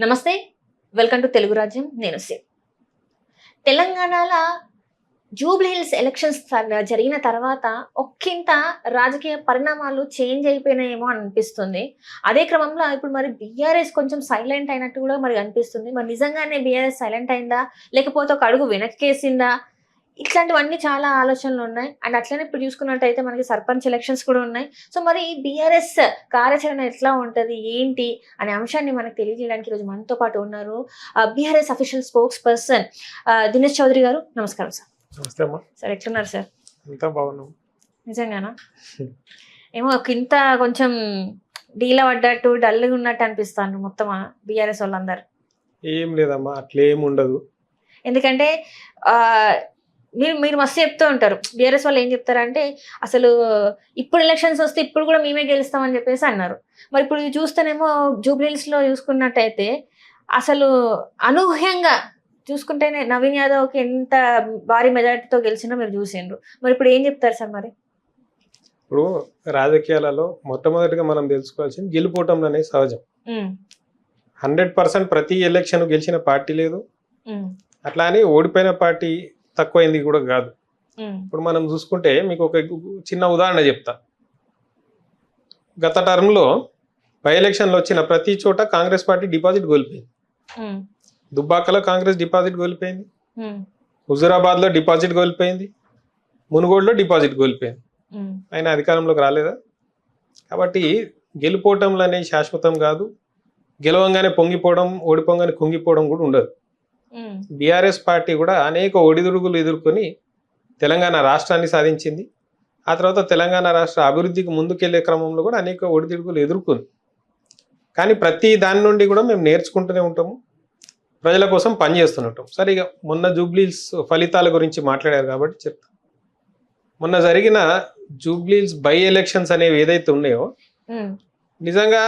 నమస్తే, welcome to Telugu రాజ్యం. నేను శివ్. తెలంగాణలో జూబ్లీ హిల్స్ ఎలక్షన్స్ జరిగిన తర్వాత ఒక్కింత రాజకీయ పరిణామాలు చేంజ్ అయిపోయినాయేమో అనిపిస్తుంది. అదే క్రమంలో ఇప్పుడు మరి బీఆర్ఎస్ కొంచెం సైలెంట్ అయినట్టు కూడా మరి అనిపిస్తుంది. మరి నిజంగానే బీఆర్ఎస్ సైలెంట్ అయిందా, లేకపోతే ఒక అడుగు వెనక్కేసిందా? ఇట్లాంటివన్నీ చాలా ఆలోచనలు ఉన్నాయి. అండ్ అట్లనే ఇప్పుడు చూసుకున్నట్టయితే మనకి సర్పంచ్ ఎలక్షన్స్ కూడా ఉన్నాయి. సో మరి బీఆర్ఎస్ కార్యాచరణ ఎట్లా ఉంటుంది, ఏంటి అనే అంశాన్ని మనకు తెలియజేయడానికి ఈరోజు మనతో పాటు ఉన్నారు BRS official spokesperson Dinesh Chaudhary garu. నమస్కారం సార్. నమస్తే అమ్మా. సార్ ఎట్లున్నారు సార్? అంతా బాగున్నాం. నిజంగానా? ఏమో ఇంత కొంచెం డీలా పడ్డట్టు డల్గా ఉన్నట్టు అనిపిస్తాను మొత్తం బీఆర్ఎస్ వాళ్ళందరూ. ఏం లేదమ్మా, అట్లేం ఉండదు. ఎందుకంటే మీరు మస్తు చెప్తూ ఉంటారు. బీఆర్ఎస్ వాళ్ళు ఏం చెప్తారంటే అసలు ఇప్పుడు ఎలక్షన్స్ వస్తే ఇప్పుడు కూడా మేమే గెలుస్తామని చెప్పేసి అన్నారు. మరి ఇప్పుడు చూస్తేనేమో జూబ్లీహిల్స్లో చూసుకున్నట్టయితే అసలు అనూహ్యంగా చూసుకుంటేనే నవీన్ యాదవ్కి ఎంత భారీ మెజారిటీతో గెలిచినా మీరు చూసిండ్రు. మరి ఇప్పుడు ఏం చెప్తారు సార్? మరి ఇప్పుడు రాజకీయాలలో మొట్టమొదటిగా మనం తెలుసుకోవాల్సింది గెలుపోవటం అనేది సహజం. 100% ప్రతి ఎలక్షన్ గెలిచిన పార్టీ లేదు, అట్లా అని ఓడిపోయిన పార్టీ తక్కువైంది కూడా కాదు. ఇప్పుడు మనం చూసుకుంటే మీకు ఒక చిన్న ఉదాహరణ చెప్తా. గత టర్మ్లో బై ఎలక్షన్లో వచ్చిన ప్రతి చోట కాంగ్రెస్ పార్టీ డిపాజిట్ కోల్పోయింది. దుబ్బాకలో కాంగ్రెస్ డిపాజిట్ కోల్పోయింది, హుజూరాబాద్లో డిపాజిట్ కోల్పోయింది, మునుగోడులో డిపాజిట్ కోల్పోయింది. ఆయన అధికారంలోకి రాలేదా? కాబట్టి గెలుపోవటంలో అనేది శాశ్వతం కాదు. గెలవంగానే పొంగిపోవడం, ఓడిపోగానే కుంగిపోవడం కూడా ఉండదు. బీఆర్ఎస్ పార్టీ కూడా అనేక ఒడిదుడుగులు ఎదుర్కొని తెలంగాణ రాష్ట్రాన్ని సాధించింది. ఆ తర్వాత తెలంగాణ రాష్ట్ర అభివృద్ధికి ముందుకెళ్లే క్రమంలో కూడా అనేక ఒడిదుడుగులు ఎదుర్కొంది. కానీ ప్రతి దాని నుండి కూడా మేము నేర్చుకుంటూనే ఉంటాము, ప్రజల కోసం పనిచేస్తుంటాం. సరే, ఇక మొన్న జూబ్లీహిల్స్ ఫలితాల గురించి మాట్లాడారు కాబట్టి చెప్తాం. మొన్న జరిగిన జూబ్లీహిల్స్ బై ఎలక్షన్స్ అనేవి ఏదైతే ఉన్నాయో, నిజంగా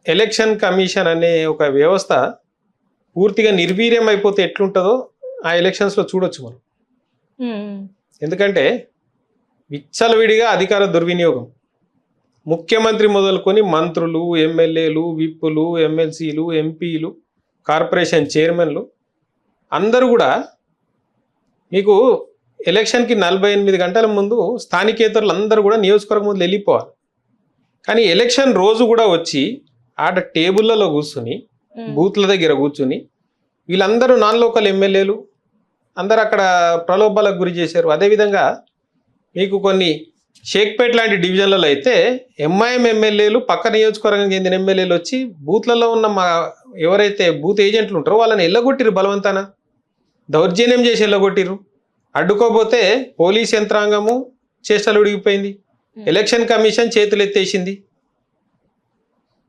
ఎలక్షన్ కమిషన్ అనే ఒక వ్యవస్థ పూర్తిగా నిర్వీర్యం అయిపోతే ఎట్లుంటుందో ఆ ఎలక్షన్స్లో చూడొచ్చు మనం. ఎందుకంటే విచ్చలవిడిగా అధికార దుర్వినియోగం, ముఖ్యమంత్రి మొదలుకొని మంత్రులు, ఎమ్మెల్యేలు, విప్పులు, ఎమ్మెల్సీలు, ఎంపీలు, కార్పొరేషన్ చైర్మన్లు అందరూ కూడా మీకు ఎలక్షన్కి 48 గంటల ముందు స్థానికేతరులు అందరూ కూడా నియోజకవర్గం ముందు వెళ్ళిపోవాలి. కానీ ఎలక్షన్ రోజు కూడా వచ్చి ఆడ టేబుల్లలో కూర్చుని, బూత్ల దగ్గర కూర్చుని వీళ్ళందరూ నాన్ లోకల్ ఎమ్మెల్యేలు అందరూ అక్కడ ప్రలోభాలకు గురి చేశారు. అదేవిధంగా మీకు కొన్ని షేక్పేట్ లాంటి డివిజన్లలో అయితే ఎంఐఎం ఎమ్మెల్యేలు, పక్క నియోజకవర్గం చెందిన ఎమ్మెల్యేలు వచ్చి బూత్లలో ఉన్న ఎవరైతే బూత్ ఏజెంట్లు ఉంటారో వాళ్ళని ఎల్లగొట్టిరు, బలవంతాన దౌర్జన్యం చేసి ఎల్లగొట్టిరు. అడ్డుకోపోతే పోలీస్ యంత్రాంగము చేష్టలు ఉడిగిపోయింది, ఎలక్షన్ కమిషన్ చేతులు ఎత్తేసింది.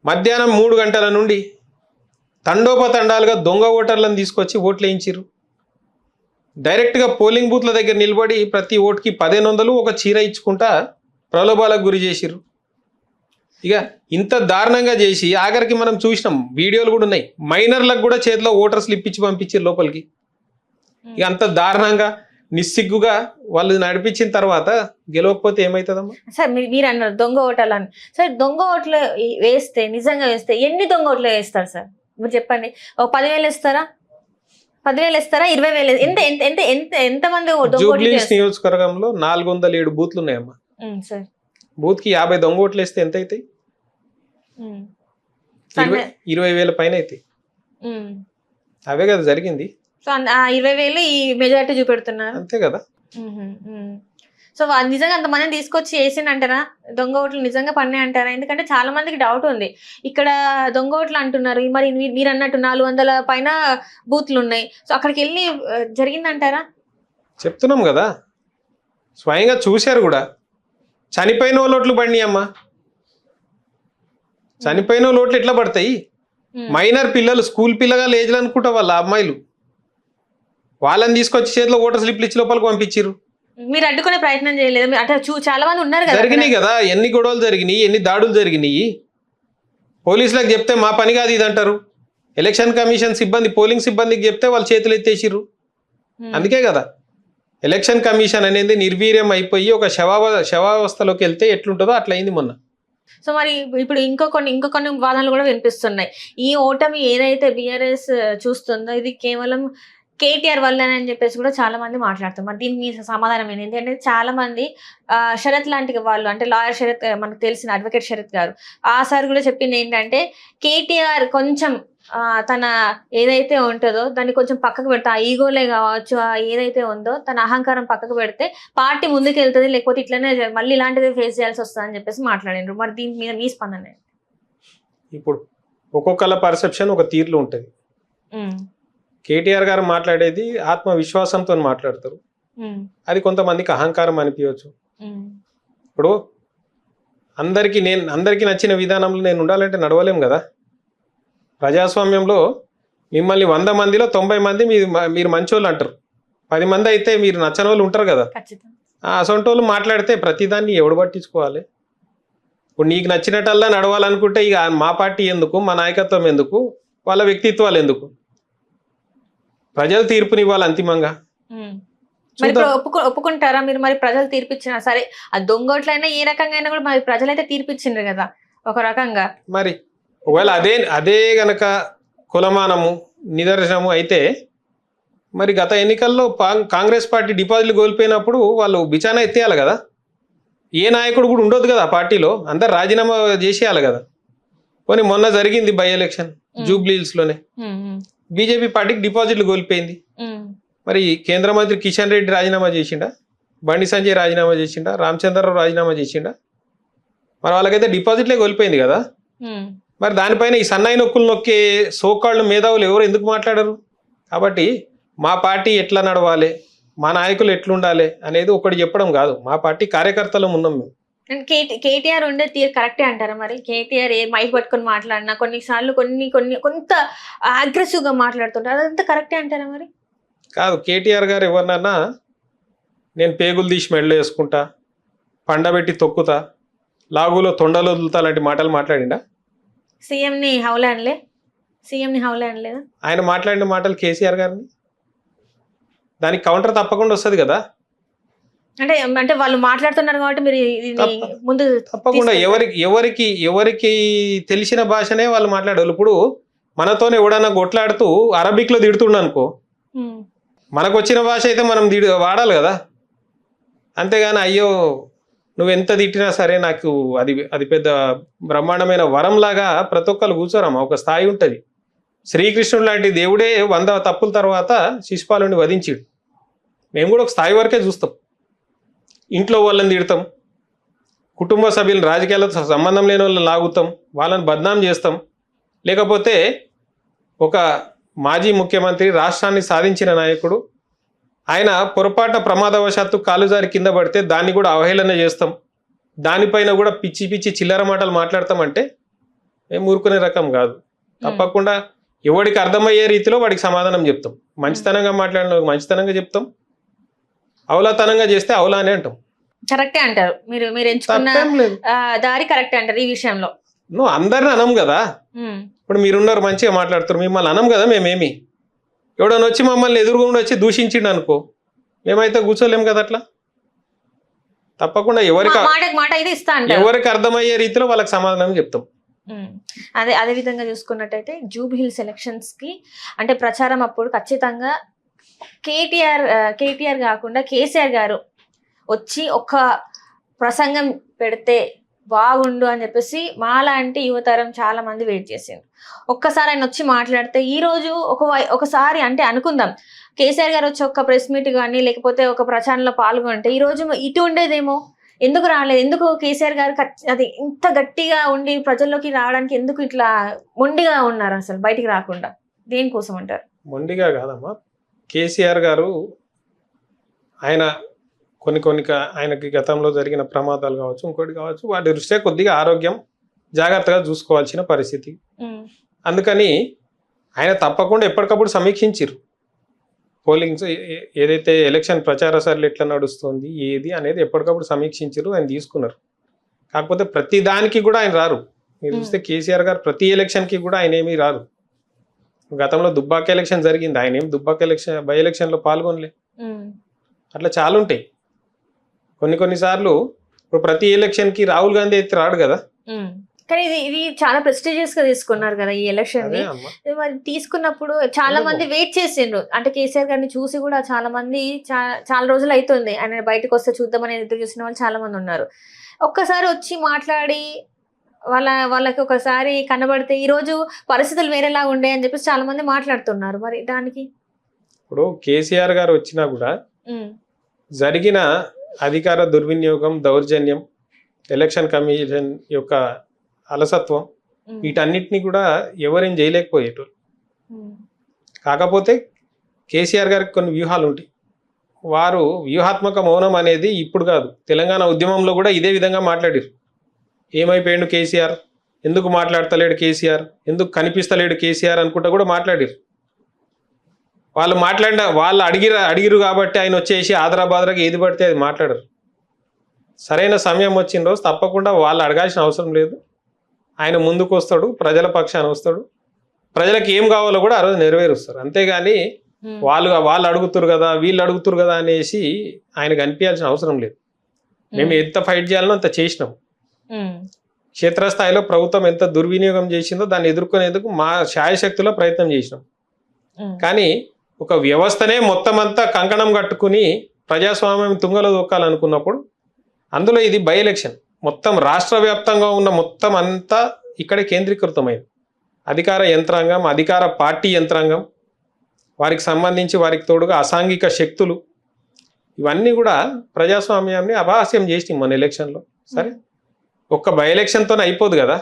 మధ్యాహ్నం 3 గంటల నుండి తండోపతండాలుగా దొంగ ఓటర్లను తీసుకొచ్చి ఓట్లు వేయించారు. డైరెక్ట్గా పోలింగ్ బూత్ల దగ్గర నిలబడి ప్రతి ఓటుకి 1500 ఒక చీర ఇచ్చుకుంటా ప్రలోభాలకు గురి చేసిరు. ఇక ఇంత దారుణంగా చేసి ఆఖరికి మనం చూసినాం, వీడియోలు కూడా ఉన్నాయి, మైనర్లకు కూడా చేతిలో ఓటర్ స్లిప్ ఇచ్చి పంపించారు లోపలికి. ఇక అంత దారుణంగా నిస్సిగ్గుగా వాళ్ళు నడిపించిన తర్వాత గెలవకపోతే ఏమవుతుందమ్మా? సార్ మీరు అన్నారు దొంగ ఓటర్లు అని. సార్ దొంగ ఓట్లు వేస్తే, నిజంగా వేస్తే ఎన్ని దొంగ ఓట్లు వేస్తారు సార్? మీరు చెప్పండి. 10,000 ఇస్తారా? 10,000 ఇస్తారా? 20,000? ఎంత ఎంత ఎంత ఎంత ఎంతమంది జూబ్లీహిల్స్ నియోజకవర్గంలో 407 బూత్లు ఉన్నాయమ్మా. సార్ బూత్ కి 50 దొంగ ఓట్లు వేస్తే ఎంత అవుతాయి? 20,000 పైన అవుతాయి. అవే కదా జరిగింది. సో 20,000 ఈ మెజారిటీ చూపెడుతున్నారు, అంతే కదా. సో నిజంగా అంతమందిని తీసుకొచ్చి వేసిందంటారా? దొంగ ఓట్లు నిజంగా పన్నే అంటారా? ఎందుకంటే చాలా మందికి డౌట్ ఉంది. ఇక్కడ దొంగ ఓట్లు అంటున్నారు, మరి మీరు అన్నట్టు 400 పైన బూత్లు ఉన్నాయి. సో అక్కడికి వెళ్ళి జరిగిందంటారా? చెప్తున్నాం కదా, స్వయంగా చూశారు కూడా. చనిపోయిన వాళ్ళ ఓట్లు పడినాయి అమ్మా. చనిపోయిన వాళ్ళ ఓట్లు ఎట్లా పడతాయి? మైనర్ పిల్లలు, స్కూల్ పిల్లగాళ్ళు ఏజ్లు అనుకుంటా వాళ్ళ అమ్మాయిలు, వాళ్ళని తీసుకొచ్చి చేతిలో ఓటర్ స్లిప్లు ఇచ్చి లోపలికి పంపించారు. మీరు అడ్డుకునే ప్రయత్నం చేయలేదు? అంటే చాలా మంది ఉన్నారు కదా. జరిగినాయి కదా, ఎన్ని గొడవలు జరిగినాయి, ఎన్ని దాడులు జరిగినాయి. పోలీసులకు చెప్తే మా పని కాదు ఇది అంటారు. ఎలక్షన్ కమిషన్ సిబ్బంది, పోలింగ్ సిబ్బందికి చెప్తే వాళ్ళు చేతులు ఎత్తేసిర్రు. అందుకే కదా ఎలక్షన్ కమిషన్ అనేది నిర్వీర్యం అయిపోయి ఒక శవావస్థలోకి వెళ్తే ఎట్లుంటుందో అట్లయింది మొన్న. సో మరి ఇప్పుడు ఇంకో కొన్ని వాదనలు కూడా వినిపిస్తున్నాయి. ఈ ఓటమి ఏదైతే బీఆర్ఎస్ చూస్తుందో ఇది కేవలం కేటీఆర్ వల్లనే అని చెప్పేసి కూడా చాలా మంది మాట్లాడుతారు. మరి దీనికి మీ సమాధానం ఏంటి? ఎందుకంటే చాలా మంది శరత్ లాంటి వాళ్ళు అంటే లాయర్ శరత్ మనకు తెలిసిన అడ్వకేట్ శరత్ గారు ఆ సార్ కూడా చెప్పింది ఏంటంటే కేటీఆర్ కొంచెం తన ఏదైతే ఉంటుందో దాన్ని కొంచెం పక్కకు పెడితే ఆ ఈగోలే కావచ్చు ఏదైతే ఉందో తన అహంకారం పక్కకు పెడితే పార్టీ ముందుకు వెళ్తుంది, లేకపోతే ఇట్లనే మళ్ళీ ఇలాంటిది ఫేస్ చేయాల్సి వస్తుంది అని చెప్పేసి మాట్లాడారు. మరి దీని మీద మీ స్పందన ఏంటి? ఇప్పుడు ఒక్కొక్కళ్ళ పర్సెప్షన్ ఒక తీరులో ఉంటుంది. కేటీఆర్ గారు మాట్లాడేది ఆత్మవిశ్వాసంతో మాట్లాడతారు, అది కొంతమందికి అహంకారం అనిపించవచ్చు. ఇప్పుడు అందరికీ నచ్చిన విధానంలో నేను ఉండాలంటే నడవలేం కదా. ప్రజాస్వామ్యంలో మిమ్మల్ని 100 మందిలో 90 మంది మీరు మంచోళ్ళు అంటారు, 10 మంది అయితే మీరు నచ్చని వాళ్ళు ఉంటారు కదా. అసొంటి వాళ్ళు మాట్లాడితే ప్రతిదాన్ని ఎవడు పట్టించుకోవాలి? ఇప్పుడు నీకు నచ్చినట్టల్లా నడవాలనుకుంటే ఇక మా పార్టీ ఎందుకు, మా నాయకత్వం ఎందుకు, వాళ్ళ వ్యక్తిత్వాలు ఎందుకు? ప్రజలు తీర్పునివ్వాలి అంతిమంగా. ఒప్పుకుంటారా మీరు? మరి ప్రజలు తీర్పిచ్చినా సరే అది దొంగోట్లైనా ఏ రకంగా అయినా కూడా మరి ప్రజలైతే తీర్పిచ్చిండ్రు కదా ఒక రకంగా. మరి ఒకవేళ అదే గనక కులమానము నిదర్శనము అయితే మరి గత ఎన్నికల్లో కాంగ్రెస్ పార్టీ డిపాజిట్లు కోల్పోయినప్పుడు వాళ్ళు బిచానా ఎత్తేయాలి కదా. ఏ నాయకుడు కూడా ఉండొద్దు కదా పార్టీలో, అందరు రాజీనామా చేసేయాలి కదా. పోనీ మొన్న జరిగింది బై ఎలక్షన్ జూబ్లీహిల్స్లోనే, బీజేపీ పార్టీకి డిపాజిట్లు కోల్పోయింది. మరి కేంద్ర మంత్రి కిషన్ రెడ్డి రాజీనామా చేసిండా, బండి సంజయ్ రాజీనామా చేసిండా, రామచంద్రరావు రాజీనామా చేసిండా? మరి వాళ్ళకైతే డిపాజిట్లే కోల్పోయింది కదా. మరి దానిపైన ఈ సన్నాయి నొక్కులు నొక్కే సోకాళ్ళు మేధావులు ఎవరు ఎందుకు మాట్లాడరు? కాబట్టి మా పార్టీ ఎట్లా నడవాలి, మా నాయకులు ఎట్లుండాలి అనేది ఒకటి చెప్పడం కాదు, మా పార్టీ కార్యకర్తలు ఉన్నాం మేము. కేటీఆర్ ఉండే తీరు కరెక్టే అంటారా? మరి కేటీఆర్ ఏ మైక్ పట్టుకొని మాట్లాడినా కొన్నిసార్లు కొంత అగ్రెసివ్ గా మాట్లాడుతుంటారు, అదంతా కరెక్టే అంటారా? మరి కాదు, కేటీఆర్ గారు ఎవరినన్నా నేను పేగులు తీసి మెడలో వేసుకుంటా, పండబెట్టి తొక్కుతా, లాగులో తొండలు వదులుతా లాంటి మాటలు మాట్లాడిండా? సీఎంని హౌలే అనలేదా? ఆయన మాట్లాడిన మాటలు కేసీఆర్ గారిని దానికి కౌంటర్ తప్పకుండా వస్తుంది కదా. అంటే వాళ్ళు మాట్లాడుతున్నారు కాబట్టి మీరు ముందు తప్పకుండా ఎవరికి తెలిసిన భాషనే వాళ్ళు మాట్లాడారు. ఇప్పుడు మనతోనే ఎవడన్నా కొట్లాడుతూ అరబిక్ లో తిడుతుండ అనుకో, మనకు వచ్చిన భాష అయితే మనం వాడాలి కదా. అంతేగాని అయ్యో నువ్వు ఎంత తిట్టినా సరే నాకు అది పెద్ద బ్రహ్మాండమైన వరంలాగా ప్రతి ఒక్కరు కూర్చోరమ్మా. ఒక స్థాయి ఉంటుంది. శ్రీకృష్ణుడు లాంటి దేవుడే 100 తప్పుల తర్వాత శిశుపాలుని వధించాడు. మేము కూడా ఒక స్థాయి వరకే చూస్తాం. ఇంట్లో వాళ్ళని తిడతాం, కుటుంబ సభ్యులను రాజకీయాలతో సంబంధం లేని వాళ్ళని లాగుతాం, వాళ్ళని బద్నాం చేస్తాం. లేకపోతే ఒక మాజీ ముఖ్యమంత్రి, రాష్ట్రాన్ని సాధించిన నాయకుడు, ఆయన పొరపాటున ప్రమాదవశాత్తు కాలు జారి కింద పడితే దాన్ని కూడా అవహేళన చేస్తాం. దానిపైన కూడా పిచ్చి చిల్లర మాటలు మాట్లాడతామంటే మేము ఊరుకునే రకం కాదు. తప్పకుండా ఎవడికి అర్థమయ్యే రీతిలో వాడికి సమాధానం చెప్తాం. మంచితనంగా మాట్లాడిన మంచితనంగా చెప్తాం, అవలాతనంగా చేస్తే అవలా అని అంటాం. కరెక్టే అంటారు మీరు ఎంచుకున్న దారి కరెక్టే అంటారు ఈ విషయంలో. నువ్వు అందరిని అనం కదా. ఇప్పుడు మీరున్నారు మంచిగా మాట్లాడుతారు, మిమ్మల్ని అనం కదా. మేమేమి ఎవడన్నా వచ్చి మమ్మల్ని ఎదురుగుండా వచ్చి దూషించిండు అనుకో, మేమైతే కూర్చోలేం కదా. అట్లా తప్పకుండా ఎవరికి అర్థమయ్యే రీతిలో వాళ్ళకి సమాధానం చెప్తాం. అదే విధంగా చూసుకున్నట్టయితే జూబ్లీహిల్స్ ఎలక్షన్స్ కి అంటే ప్రచారం అప్పుడు ఖచ్చితంగా కేటీఆర్ కాకుండా కేసీఆర్ గారు వచ్చి ఒక ప్రసంగం పెడితే బాగుండు అని చెప్పేసి మాలాంటి యువతరం చాలా మంది వెయిట్ చేసిండ్రు. ఒక్కసారి ఆయన వచ్చి మాట్లాడితే ఈ రోజు ఒకసారి అంటే అనుకుందాం కేసీఆర్ గారు వచ్చి ఒక ప్రెస్ మీట్ కానీ లేకపోతే ఒక ప్రచారంలో పాల్గొంటే ఈ రోజు ఇటు ఉండేదేమో. ఎందుకు రాలేదు? ఎందుకు కేసీఆర్ గారు అది ఇంత గట్టిగా ఉండి ప్రజల్లోకి రావడానికి ఎందుకు ఇట్లా మొండిగా ఉన్నారు అసలు బయటికి రాకుండా? దేనికోసం అంటారు? మొండిగా కాదమ్మా, కేసీఆర్ గారు ఆయన ఆయనకి గతంలో జరిగిన ప్రమాదాలు కావచ్చు, ఇంకోటి కావచ్చు, వాటి దృష్ట్యా కొద్దిగా ఆరోగ్యం జాగ్రత్తగా చూసుకోవాల్సిన పరిస్థితి. అందుకని ఆయన తప్పకుండా ఎప్పటికప్పుడు సమీక్షించారు. పోలింగ్స్ ఏదైతే ఎలక్షన్ ప్రచార సరళి ఎట్లా నడుస్తుంది ఏది అనేది ఎప్పటికప్పుడు సమీక్షించారు, ఆయన తీసుకున్నారు. కాకపోతే ప్రతి దానికి కూడా ఆయన రారు. మీరు చూస్తే కేసీఆర్ గారు ప్రతి ఎలక్షన్కి కూడా ఆయన ఏమీ రారు. గతంలో దుబ్బాక ఎలక్షన్ జరిగింది, ఆయన ఏం దుబ్బాక బై ఎలక్షన్లో పాల్గొనలే. అట్లా చాలా ఉంటాయి. కొన్నిసార్లు ఇప్పుడు ప్రతి ఎలక్షన్కి రాహుల్ గాంధీ అయితే రాడు కదా. కానీ ఇది చాలా ప్రెస్టీజియస్ గా తీసుకున్నారు కదా ఈ ఎలక్షన్ అదే ని. అమ్మా. మరి తీసుకున్నప్పుడు చాలా ఎందుకు? మంది వెయిట్ చేసిండ్రు. అంటే కేసీఆర్ గారిని చూసి కూడా చాలా మంది చాలా రోజులు అవుతుంది ఆయన బయటకు వస్తే చూద్దామని ఎదురు చూసిన వాళ్ళు చాలా మంది ఉన్నారు. ఒక్కసారి వచ్చి మాట్లాడి వాళ్ళకి ఒకసారి కనబడితే ఈ రోజు పరిస్థితులు వేరేలా ఉండే అని చెప్పేసి చాలా మంది మాట్లాడుతున్నారు. మరి దానికి ఇప్పుడు కేసీఆర్ గారు వచ్చినా కూడా ఉమ్, జరిగిన అధికార దుర్వినియోగం, దౌర్జన్యం, ఎలక్షన్ కమిషన్ యొక్క అలసత్వం, ఉమ్, వీటన్నిటిని కూడా ఎవరేం చేయలేకపోయేటోళ్ళు. ఉమ్, కాకపోతే కేసీఆర్ గారికి కొన్ని వ్యూహాలు ఉంటాయి. వారు వ్యూహాత్మక మౌనం అనేది ఇప్పుడు కాదు, తెలంగాణ ఉద్యమంలో కూడా ఇదే విధంగా మాట్లాడారు. ఏమైపోయాడు కేసీఆర్, ఎందుకు మాట్లాడతలేడు కేసీఆర్, ఎందుకు కనిపిస్తలేడు కేసీఆర్ అనుకుంటా కూడా మాట్లాడారు. వాళ్ళు అడిగిరు కాబట్టి ఆయన వచ్చేసి ఆదరాబాదరాగా ఏది పడితే అది మాట్లాడరు. సరైన సమయం వచ్చిన రోజు తప్పకుండా వాళ్ళు అడగాల్సిన అవసరం లేదు. ఆయన ముందుకు వస్తాడు, ప్రజల పక్షాన వస్తాడు, ప్రజలకు ఏం కావాలో కూడా ఆ రోజు నెరవేరుస్తారు. అంతేగాని ఉమ్, వాళ్ళు అడుగుతారు కదా, వీళ్ళు అడుగుతారు కదా అనేసి ఆయనకు అనిపించాల్సిన అవసరం లేదు. మేము ఎంత ఫైట్ చేయాలనో అంత చేసినాం. ఉమ్, క్షేత్రస్థాయిలో ప్రభుత్వం ఎంత దుర్వినియోగం చేసిందో దాన్ని ఎదుర్కొనేందుకు మా శాయశక్తిలో ప్రయత్నం చేసినాం. ఉమ్, కానీ ఒక వ్యవస్థనే మొత్తం అంతా కంకణం కట్టుకుని ప్రజాస్వామ్యం తుంగలో దొక్కాలనుకున్నప్పుడు అందులో ఇది బై ఎలక్షన్ మొత్తం రాష్ట్ర వ్యాప్తంగా ఉన్న మొత్తం అంతా ఇక్కడే కేంద్రీకృతమైంది. అధికార యంత్రాంగం, అధికార పార్టీ యంత్రాంగం, వారికి సంబంధించి వారికి తోడుగా అసాంఘిక శక్తులు, ఇవన్నీ కూడా ప్రజాస్వామ్యాన్ని అపహాస్యం చేసినాయి మన ఎలక్షన్లో. సరే, ఒక్క బై ఎలక్షన్తోనే అయిపోదు కదా.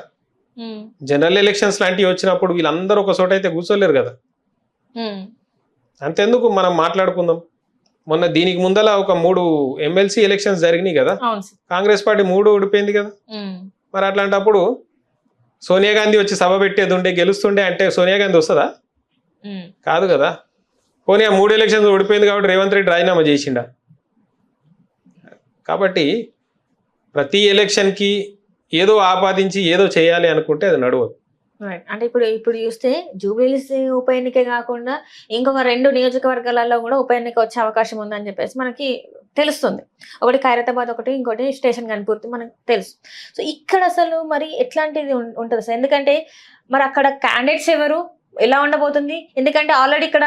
ఉమ్, జనరల్ ఎలక్షన్స్ లాంటివి వచ్చినప్పుడు వీళ్ళందరూ ఒక చోట అయితే కూర్చోలేరు కదా. ఉమ్, అంతెందుకు మనం మాట్లాడుకుందాం. మొన్న దీనికి ముందల ఒక 3 ఎమ్మెల్సీ ఎలక్షన్స్ జరిగినాయి కదా. అవును సార్. కాంగ్రెస్ పార్టీ 3 ఓడిపోయింది కదా. ఉమ్, మరి అట్లాంటప్పుడు సోనియా గాంధీ వచ్చి సభ పెట్టేది ఉండే, గెలుస్తుండే అంటే సోనియా గాంధీ వస్తుందా? ఉమ్, కాదు కదా. పోనీ ఆ 3 ఎలక్షన్స్ ఓడిపోయింది కాబట్టి రేవంత్ రెడ్డి రాజీనామా చేసిండా? కాబట్టి ప్రతి ఎలక్షన్కి ఏదో ఆపాదించి ఏదో చేయాలి అనుకుంటే అది నడవదు. రైట్. అంటే ఇప్పుడు చూస్తే జూబ్లీహిల్స్ ఉప ఎన్నికే కాకుండా ఇంకొక 2 నియోజకవర్గాలలో కూడా ఉప ఎన్నిక వచ్చే అవకాశం ఉందని చెప్పేసి మనకి తెలుస్తుంది. ఒకటి ఖైరతాబాద్, ఇంకోటి స్టేషన్ గన్పూర్తి మనకు తెలుసు. సో ఇక్కడ అసలు మరి ఎట్లాంటిది ఉంటుంది సార్? ఎందుకంటే మరి అక్కడ క్యాండిడేట్స్ ఎవరు, ఎలా ఉండబోతుంది? ఎందుకంటే ఆల్రెడీ ఇక్కడ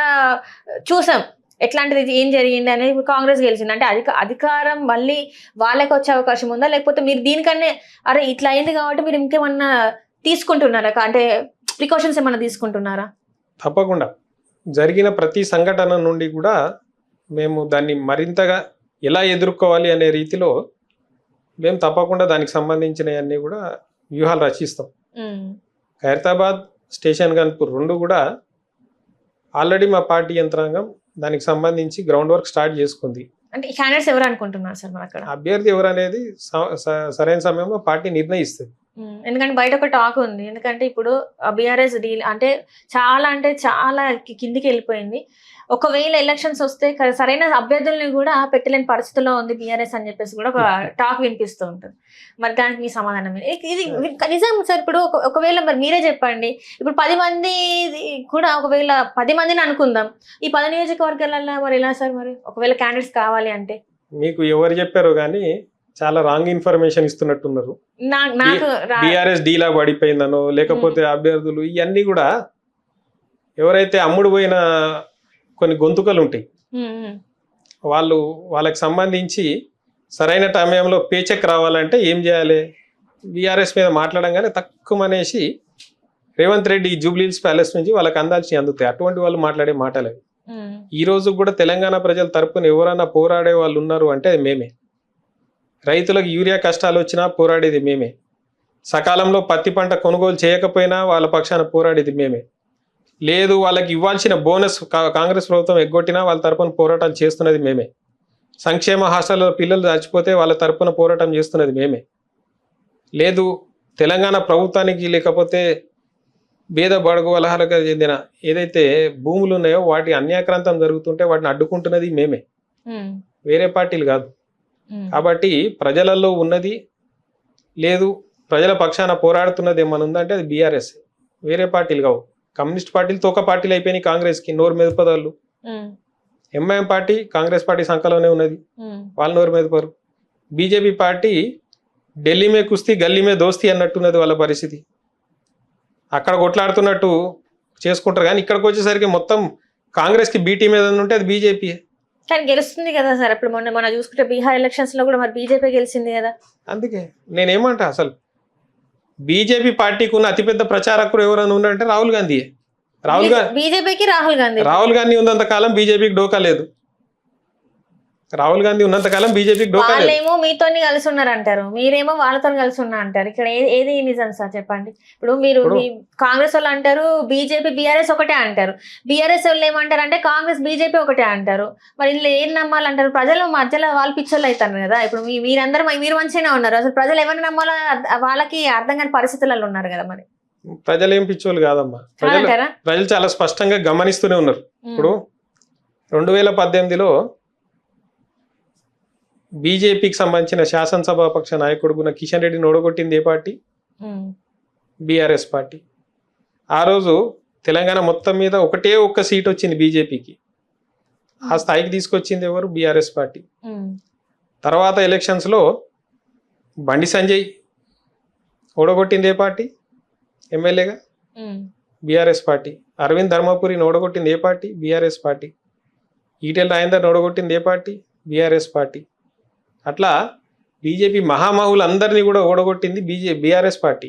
చూసాం ఎట్లాంటిది ఏం జరిగింది అనేది. ఇప్పుడు కాంగ్రెస్ గెలిచింది అంటే అధికారం మళ్ళీ వాళ్ళకి వచ్చే అవకాశం ఉందా, లేకపోతే మీరు దీనికన్నా అరే ఇట్లా అయింది కాబట్టి మీరు ఇంకేమన్నా తీసుకుంటున్నారా, అంటే ప్రికాషన్స్ ఏమైనా తీసుకుంటున్నారా? తప్పకుండా జరిగిన ప్రతి సంఘటన నుండి కూడా మేము దాన్ని మరింతగా ఎలా ఎదుర్కోవాలి అనే రీతిలో మేము తప్పకుండా దానికి సంబంధించినవన్నీ కూడా వ్యూహాలు రచిస్తాం. ఖైరతాబాద్, స్టేషన్ గన్పూర్ 2 కూడా ఆల్రెడీ మా పార్టీ యంత్రాంగం దానికి సంబంధించి గ్రౌండ్ వర్క్ స్టార్ట్ చేసుకుంది. అంటే క్యాండిడేట్స్ ఎవరు అనుకుంటున్నారు సార్ మరి అక్కడ? అభ్యర్థి ఎవరు అనేది సరైన సమయంలో పార్టీ నిర్ణయిస్తుంది. ఎందుకంటే బయట ఒక టాక్ ఉంది. ఎందుకంటే ఇప్పుడు బీఆర్ఎస్ డీల్ అంటే చాలా కిందికి వెళ్ళిపోయింది. ఒకవేళ ఎలక్షన్స్ వస్తే సరైన అభ్యర్థుల్ని కూడా పెట్టలేని పరిస్థితిలో ఉంది బీఆర్ఎస్ అని చెప్పేసి కూడా ఒక టాక్ వినిపిస్తూ ఉంటుంది. మరి దానికి మీ సమాధానం ఇది నిజం సార్? ఇప్పుడు ఒకవేళ మరి మీరే చెప్పండి, ఇప్పుడు 10 మంది కూడా ఒకవేళ 10 మందిని అనుకుందాం, ఈ 10 నియోజకవర్గాలలో మరి ఎలా సార్? మరి ఒకవేళ క్యాండిడేట్స్ కావాలి అంటే మీకు ఎవరు చెప్పారో కానీ చాలా రాంగ్ ఇన్ఫర్మేషన్ ఇస్తున్నట్టున్నారు. నాకు బీఆర్ఎస్ డీలా పడిపోయిందనో లేకపోతే అభ్యర్థులు ఇవన్నీ కూడా ఎవరైతే అమ్ముడు పోయిన కొన్ని గొంతుకలు ఉంటాయి, వాళ్ళకి సంబంధించి సరైన సమయంలో పేచెక్ రావాలంటే ఏం చేయాలి? బీఆర్ఎస్ మీద మాట్లాడంగానే తక్కువ అనేసి రేవంత్ రెడ్డి జూబ్లీహిల్స్ ప్యాలెస్ నుంచి వాళ్ళకి అందాల్సి అందుతాయి. అటువంటి వాళ్ళు మాట్లాడే మాటలే. ఈ రోజు కూడా తెలంగాణ ప్రజల తరపున ఎవరైనా పోరాడే వాళ్ళు ఉన్నారు అంటే అది మేమే. రైతులకు యూరియా కష్టాలు వచ్చినా పోరాడేది మేమే. సకాలంలో పత్తి పంట కొనుగోలు చేయకపోయినా వాళ్ళ పక్షాన పోరాడేది మేమే. లేదు వాళ్ళకి ఇవ్వాల్సిన బోనస్ కాంగ్రెస్ ప్రభుత్వం ఎగ్గొట్టినా వాళ్ళ తరపున పోరాటం చేస్తున్నది మేమే. సంక్షేమ హాస్టల్లో పిల్లలు చచ్చిపోతే వాళ్ళ తరపున పోరాటం చేస్తున్నది మేమే. లేదు తెలంగాణ ప్రభుత్వానికి లేకపోతే పేద బడుగు వలహాలకు చెందిన ఏదైతే భూములు ఉన్నాయో వాటి అన్యాక్రాంతం జరుగుతుంటే వాటిని అడ్డుకుంటున్నది మేమే, వేరే పార్టీలు కాదు. కాబట్టి ప్రజలలో ఉన్నది లేదు, ప్రజల పక్షాన పోరాడుతున్నది ఏమన్నా ఉందంటే అది బీఆర్ఎస్, వేరే పార్టీలు కావు. కమ్యూనిస్ట్ పార్టీలు తోక పార్టీలు అయిపోయినాయి కాంగ్రెస్కి, నోరు మెదపదాళ్ళు. ఎంఐఎం పార్టీ కాంగ్రెస్ పార్టీ సంకలంలోనే ఉన్నది, వాళ్ళు నోరు మెదపరు. బీజేపీ పార్టీ ఢిల్లీ మే కుస్తీ గల్లీ మే దోస్తీ అన్నట్టున్నది వాళ్ళ పరిస్థితి. అక్కడ కొట్లాడుతున్నట్టు చేసుకుంటారు కానీ ఇక్కడికి వచ్చేసరికి మొత్తం కాంగ్రెస్కి బీ టీం ఏదైనా ఉంటే అది బీజేపీ. కానీ గెలుస్తుంది కదా సార్. ఇప్పుడు మొన్న చూసుకుంటే బీహార్ ఎలక్షన్స్ లో కూడా మరి బీజేపీ గెలిచింది కదా. అందుకే నేనేమంటా, అసలు బీజేపీ పార్టీకి ఉన్న అతిపెద్ద ప్రచారకుడు ఎవరైనా ఉన్నారంటే రాహుల్ గాంధీ. బీజేపీకి రాహుల్ గాంధీ ఉన్నంత కాలం బీజేపీకి డోకా లేదు. రాహుల్ గాంధీ ఉన్నంత కాలం బీజేపీకి డోకా లేదు. వాళ్ళేమో మీతో కలిసి ఉన్నారంటారు, మీరేమో వాళ్ళతో కలిసి ఉన్నా అంటారు. ఇక్కడ ఏది నిజం సార్ చెప్పండి. ఇప్పుడు మీరు కాంగ్రెస్ వాళ్ళు అంటారు బీజేపీ బీఆర్ఎస్ ఒకటే అంటారు, బీఆర్ఎస్ వాళ్ళు ఏమంటారు అంటే కాంగ్రెస్ బీజేపీ ఒకటే అంటారు. మరి ఇందులో ఏం నమ్మాలంటారు? ప్రజలు మధ్యలో వాళ్ళు పిచ్చోళ్ళు అవుతారు కదా. ఇప్పుడు మీరందరూ మీరు మంచిగానే ఉన్నారు, అసలు ప్రజలు ఎవరిని నమ్మాలో వాళ్ళకి అర్థం కాని పరిస్థితులలో ఉన్నారు కదా. మరి ప్రజలు ఏం పిచ్చోళ్ళు కాదమ్మా, ప్రజలు చాలా స్పష్టంగా గమనిస్తూనే ఉన్నారు. ఇప్పుడు 2018లో బీజేపీకి సంబంధించిన శాసనసభాపక్ష నాయకుడుగున్న కిషన్ రెడ్డిని ఓడగొట్టింది ఏ పార్టీ? BRS party. ఆ రోజు తెలంగాణ మొత్తం మీద ఒక్క సీట్ వచ్చింది బీజేపీకి. ఆ స్థాయికి తీసుకొచ్చింది ఎవరు? BRS party. తర్వాత ఎలక్షన్స్లో బండి సంజయ్ ఓడగొట్టింది ఏ పార్టీ? ఎమ్మెల్యేగా బీఆర్ఎస్ పార్టీ. అరవింద్ ధర్మపురిని ఓడగొట్టింది ఏ పార్టీ? BRS party. ఈటెల రాజేందర్ని ఓడగొట్టింది ఏ పార్టీ? BRS party. అట్లా బీజేపీ మహామహులందరినీ కూడా ఓడగొట్టింది బీఆర్ఎస్ పార్టీ,